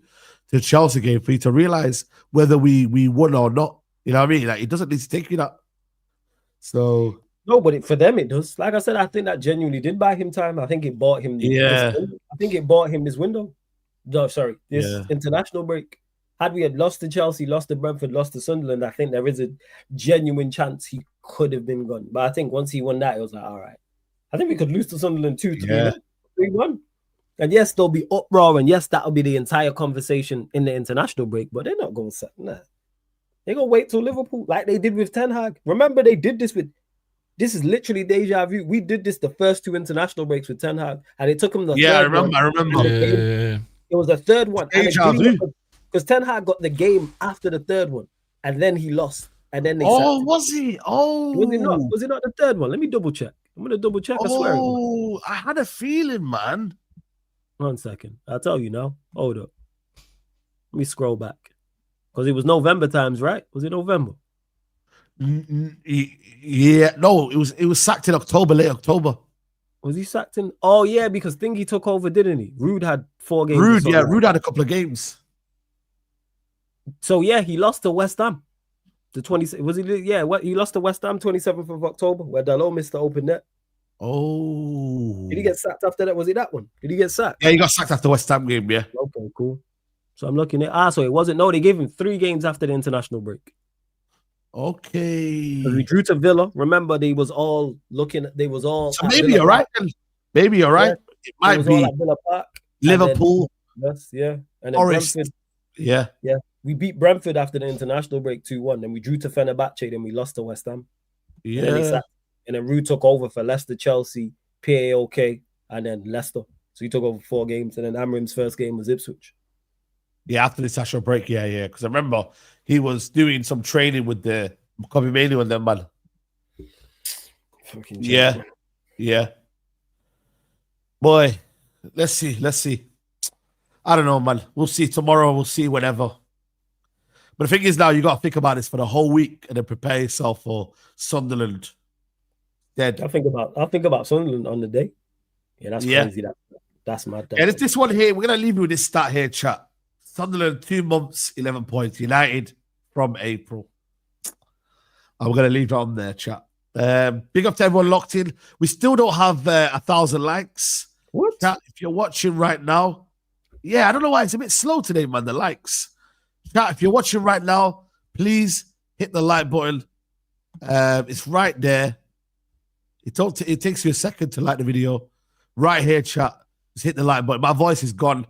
the Chelsea game for you to realize whether we won or not. You know what I mean? Like it doesn't need to take you that. So no, but for them it does. Like I said, I think that genuinely did buy him time. I think it bought him. I think it bought him this window. No, sorry, this international break. Had we had lost to Chelsea, lost to Brentford, lost to Sunderland, I think there is a genuine chance he could have been gone. But I think once he won that, it was like, all right. I think we could lose to Sunderland 2-3-1. And yes, there'll be uproar, and yes, that'll be the entire conversation in the international break. But they're not going to set that. They're going to wait till Liverpool, like they did with Ten Hag. Remember, they did this with. This is literally deja vu. We did this the first 2 international breaks with Ten Hag, and it took him the third one. I remember. It was the third one. Because Ten Hag got the game after the third one, and then he lost. And then they was he? Oh, was it not? Was it not the third one? Let me double check. I'm gonna double check. I swear. Oh, I had a feeling, man. 1 second. I'll tell you now. Hold up. Let me scroll back. Because it was November times, right? Was it November? Yeah. No, it was sacked in October, late October. Was he sacked in? Oh yeah, because Thingy took over, didn't he? Rude had 4 games. Rude had a couple of games. So yeah, he lost to West Ham. The 20 was he? Yeah, what he lost to West Ham 27th of October, where Dalot missed the open net. Oh, did he get sacked after that? Was it that one? Did he get sacked? Yeah, he got sacked after West Ham game. Yeah. Okay, cool. So I'm looking at so it wasn't. No, they gave him 3 games after the international break. Okay. We drew to Villa. Remember, they was all looking. They was all. So maybe you're right. Maybe you're right. Yeah. It might be all at Villa Park. Liverpool. Yes, yeah. And then Forest. Brentford. Yeah. Yeah. We beat Brentford after the international break 2-1. Then we drew to Fenerbahce. Then we lost to West Ham. Yeah. And then Rude took over for Leicester, Chelsea, PAOK, and then Leicester. So he took over 4 games. And then Amorim's first game was Ipswich. Yeah, after the international break, yeah. Because I remember he was doing some training with the Kobe Manu and them, man. Fucking Yeah. Boy, let's see. I don't know, man. We'll see tomorrow. We'll see whenever. But the thing is now, you got to think about this for the whole week and then prepare yourself for Sunderland. Dead. I'll think about Sunderland on the day. Yeah, that's crazy. That's mad. Yeah, this one here. We're gonna leave you with this stat here, chat. Sunderland 2 months, 11 points. United from April. And we're gonna leave that on there, chat. Big up to everyone locked in. We still don't have 1,000 likes. What? Chat, if you're watching right now, yeah, I don't know why it's a bit slow today, man. The likes. Chat, if you're watching right now, please hit the like button. It's right there. It takes you a second to like the video. Right here, chat. Just hit the like button. My voice is gone.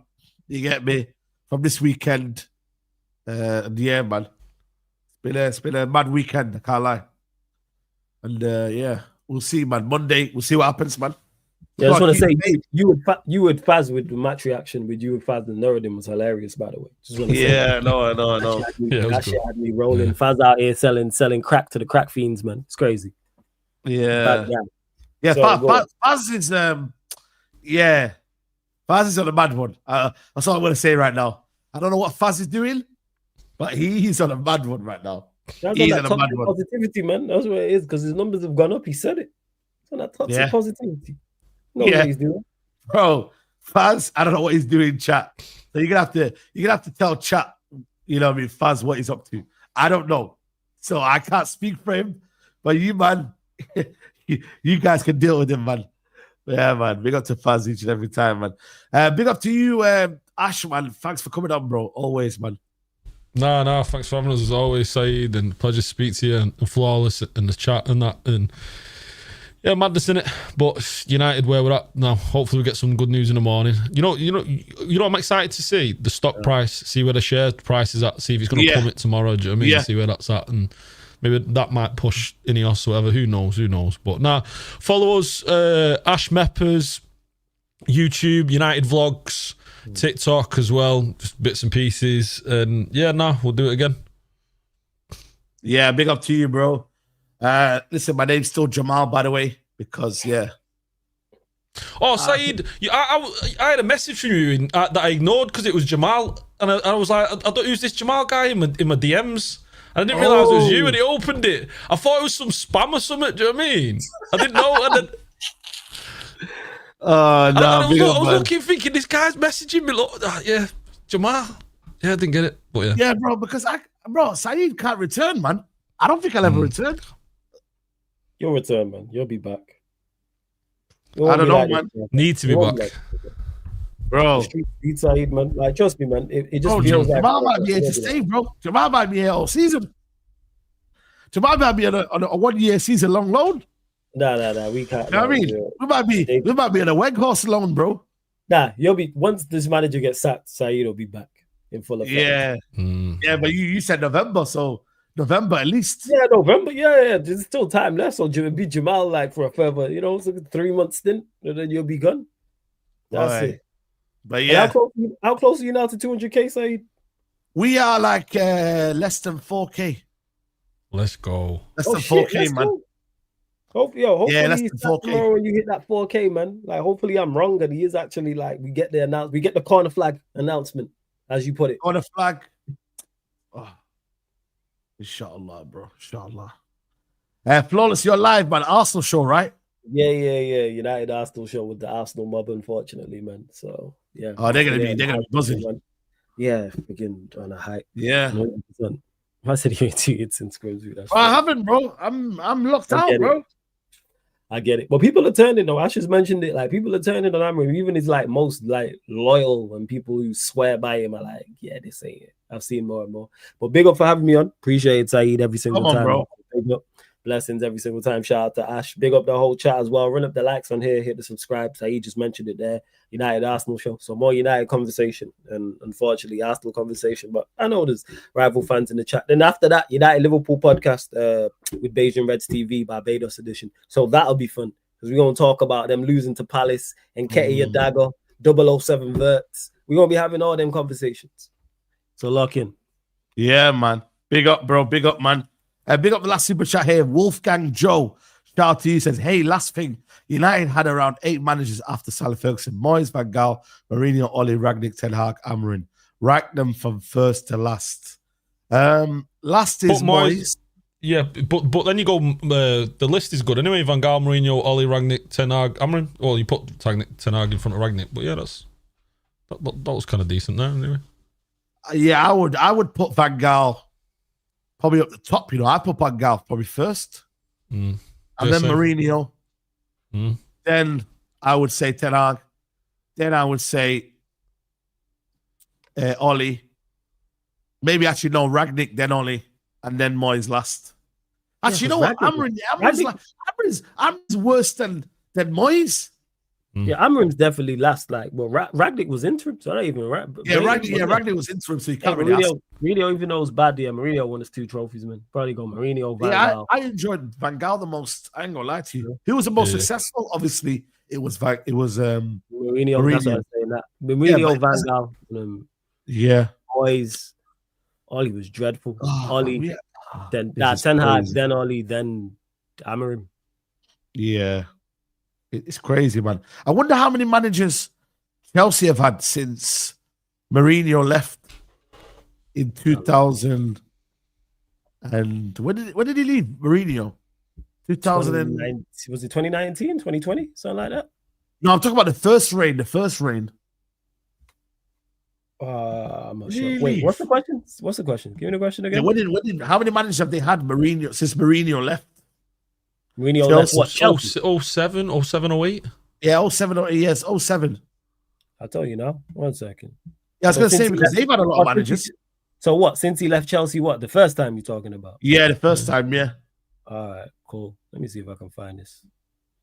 You get me? From this weekend. And yeah, man. It's been a mad weekend, I can't lie. And yeah, we'll see, man. Monday, we'll see what happens, man. Yeah, I just want to say, you would Faz with the match reaction with you and Faz and Nuruddin was hilarious, by the way. Just want to say, I know. That shit had me rolling. Faz out here selling crack to the crack fiends, man. It's crazy. Yeah. So, Faz is Faz is on a mad one. That's all I'm gonna say right now. I don't know what Faz is doing, but he's on a mad one right now. That's He's on on that a mad toxic one. positivity, man. That's what it is, because his numbers have gone up. He said it. It's on that toxic positivity. What he's doing. Bro, Faz, I don't know what he's doing, chat. So you're gonna have to tell chat, you know what I mean, Faz, what he's up to. I don't know. So I can't speak for him. But you, man, you guys can deal with him, man. Yeah, man. Big up to Faz each and every time, man. Big up to you, Ash, man. Thanks for coming on, bro. Always, man. No, thanks for having us as always, Saeed, and pleasure to speak to you and Flawless and the chat and that. And yeah, madness in it. But United, where we're at now, hopefully we get some good news in the morning. You know I'm excited to see? The stock price, see where the share price is at, see if it's going to plummet tomorrow. Do you know what I mean? See where that's at, and maybe that might push Ineos or whatever. Who knows? But nah, follow us, Ash Meppers, YouTube, United Vlogs, TikTok as well, just bits and pieces. And yeah, we'll do it again. Yeah, big up to you, bro. Listen, my name's still Jamal, by the way, because Oh, Saeed, I had a message from you that I ignored because it was Jamal, and I was like, I thought, who's this Jamal guy in my DMs? And I didn't realize it was you, and he opened it. I thought it was some spam or something. Do you know what I mean? I didn't know. And then, I was looking, thinking this guy's messaging me. Look, yeah, Jamal. Yeah, I didn't get it, but yeah, bro, because Saeed can't return, man. I don't think I'll ever return. You'll return, man. You'll be back. I don't know, man. Need to be back. Bro. Street Saeed, man. Like, trust me, man. It just feels like Jamal might be here to stay, bro. Jamal might be here all season. Jamal might be on a 1 year season long loan. Nah. We can't. You know what I mean? We might be on a Weghorst loan, bro. Nah, you'll be, once this manager gets sacked, Saeed will be back in full effect. Yeah. Yeah, but you said November, so November at least. Yeah, November. Yeah. There's still time left. So it'll be Jamal like for a further, it's like a 3 month stint, and then you'll be gone. That's it. But yeah. How close are you now to 200K, Saeed? We are like less than 4K. Let's go. Less than 4K, man. Hopefully less than 4K. Tomorrow when you hit that 4K, man. Like, hopefully I'm wrong and he is actually like, we get the corner flag announcement, as you put it. Corner flag. Oh. Inshallah, bro. Inshallah. Flawless, you're live, man. Arsenal show, right? Yeah. United Arsenal show with the Arsenal mob, unfortunately, man. So yeah. Oh, they're gonna be buzzing. Man. Yeah, begin on a high. Yeah. 100%. I said you ain't seen it since Squares. I haven't, bro. I'm locked out, bro. I get it. But people are turning, though. Ash just mentioned it. Like, people are turning on Amorim. Even his like most like loyal and people who swear by him are like, yeah, this ain't it. I've seen more and more. But big up for having me on. Appreciate it, Saeed, every single time. Bro. Big up. Blessings every single time. Shout out to Ash. Big up the whole chat as well. Run up the likes on here. Hit the subscribe. Saeed just mentioned it there. United Arsenal show. So more United conversation and unfortunately Arsenal conversation. But I know there's rival fans in the chat. Then after that, United Liverpool podcast with Beijing Reds TV, Barbados edition. So that'll be fun because we're going to talk about them losing to Palace and Ketia Dagger, 007 Verts. We're going to be having all them conversations. So lock in. Yeah, man. Big up, bro. Big up, man. Big up the last super chat here. Wolfgang Joe. Shout out to you. Says, hey, last thing. United had around 8 managers after Sally Ferguson. Moyes, Van Gaal, Mourinho, Oli, Ragnick, Ten Hag, Amorim. Rank them from first to last. Last is Moyes. Yeah, but then you go, the list is good. Anyway, Van Gaal, Mourinho, Oli, Ragnick, Ten Hag, Amorim. Well, you put Ten Hag in front of Ragnick. But yeah, that was kind of decent there anyway. Yeah, I would put Van Gaal probably up the top. I put Van Gaal probably first. And then same. Mourinho. Then I would say Ten Hag. Then I would say Oli. Maybe actually no, Ragnick, then Oli, and then Moyes last. Actually, you know what? Amorim's worse than Moyes. Yeah, Amorim's definitely last. Ragnick was interim, so not even right. Ragnick was interim, so you can't really ask. Mourinho, even though it was bad, Mourinho won his 2 trophies, man. Probably go Mourinho, Van Gaal. I enjoyed Van Gaal the most. I ain't gonna lie to you. Who was the most successful? Obviously, it was Mourinho. That's what I'm saying. That Mourinho, Van Gaal, Moyes. Oli was dreadful. Oli, then Ten Hag, then Oli, then Amorim. Yeah. It's crazy, man. I wonder how many managers Chelsea have had since Mourinho left in 2000. And when did he leave? Mourinho? 2009. Was it 2019, 2020? Something like that? No, I'm talking about the first reign. I'm not sure. Wait, what's the question? Give me the question again. Yeah, how many managers have they had since Mourinho left? Mourinho left what? Chelsea? 07, 08? Yeah, 07, 08, yes, 07. I'll tell you now. 1 second. Yeah, I was going to say, because they've had a lot of managers. So what? Since he left Chelsea, what? The first time you're talking about? Yeah, the first time, yeah. All right, cool. Let me see if I can find this.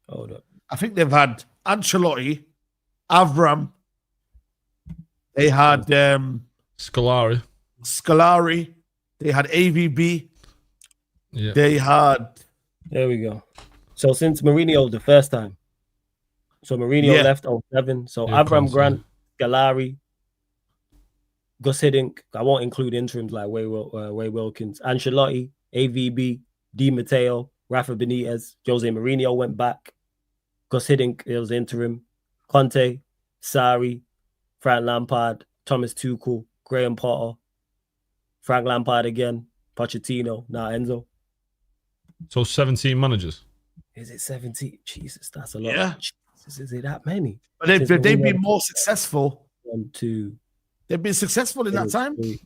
Hold up. I think they've had Ancelotti, Avram. They had Scolari. They had AVB. Yeah. They had. There we go. So since Mourinho the first time. So Mourinho left 07. So Avram Grant, Scolari, Gus Hiddink. I won't include interims like Way Wilkins, Ancelotti, AVB, Di Matteo, Rafa Benitez, Jose Mourinho went back. Gus Hiddink, it was interim. Conte, Sarri, Frank Lampard, Thomas Tuchel, Graham Potter, Frank Lampard again, Pochettino, now Enzo. So 17 managers. Is it 17? Jesus, that's a lot. Yeah. Jesus, is it that many? But they've been more successful. 1, 2. They've been successful in that time. 3.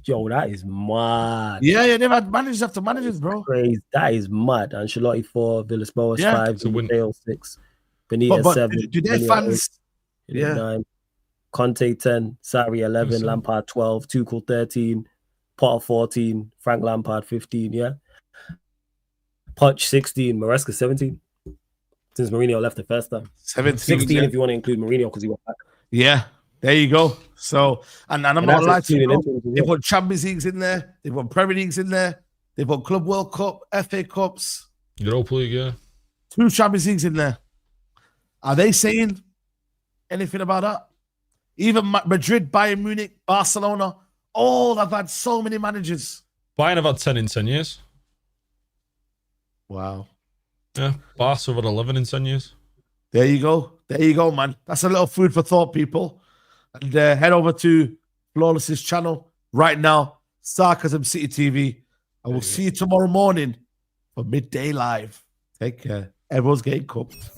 Yo, that is mad. Yeah, they've had managers after managers, bro. Crazy. That is mad. Ancelotti 4, Villas-Boas 5, Matteo 6, Benitez but 7. Do their fans? 8, 9, Conte 10, Sarri 11, Lampard 12, Tuchel 13, Potter 14, Frank Lampard 15, yeah. Poch 16, Maresca 17. Since Mourinho left the first time. 16 if you want to include Mourinho because he went back. Yeah, there you go. So, and I'm not lying to you, they've got Champions Leagues in there, they've got Premier Leagues in there, they've got Club World Cup, FA Cups. Europa League, yeah. 2 Champions Leagues in there. Are they saying anything about that? Even Madrid, Bayern Munich, Barcelona, all have had so many managers. Bayern have had 10 in 10 years. Wow. Yeah, Barca have had 11 in 10 years. There you go, man. That's a little food for thought, people. And head over to Flawless's channel right now, Sarcasm City TV. I will see you tomorrow morning for Midday Live. Take care. Everyone's getting cooked.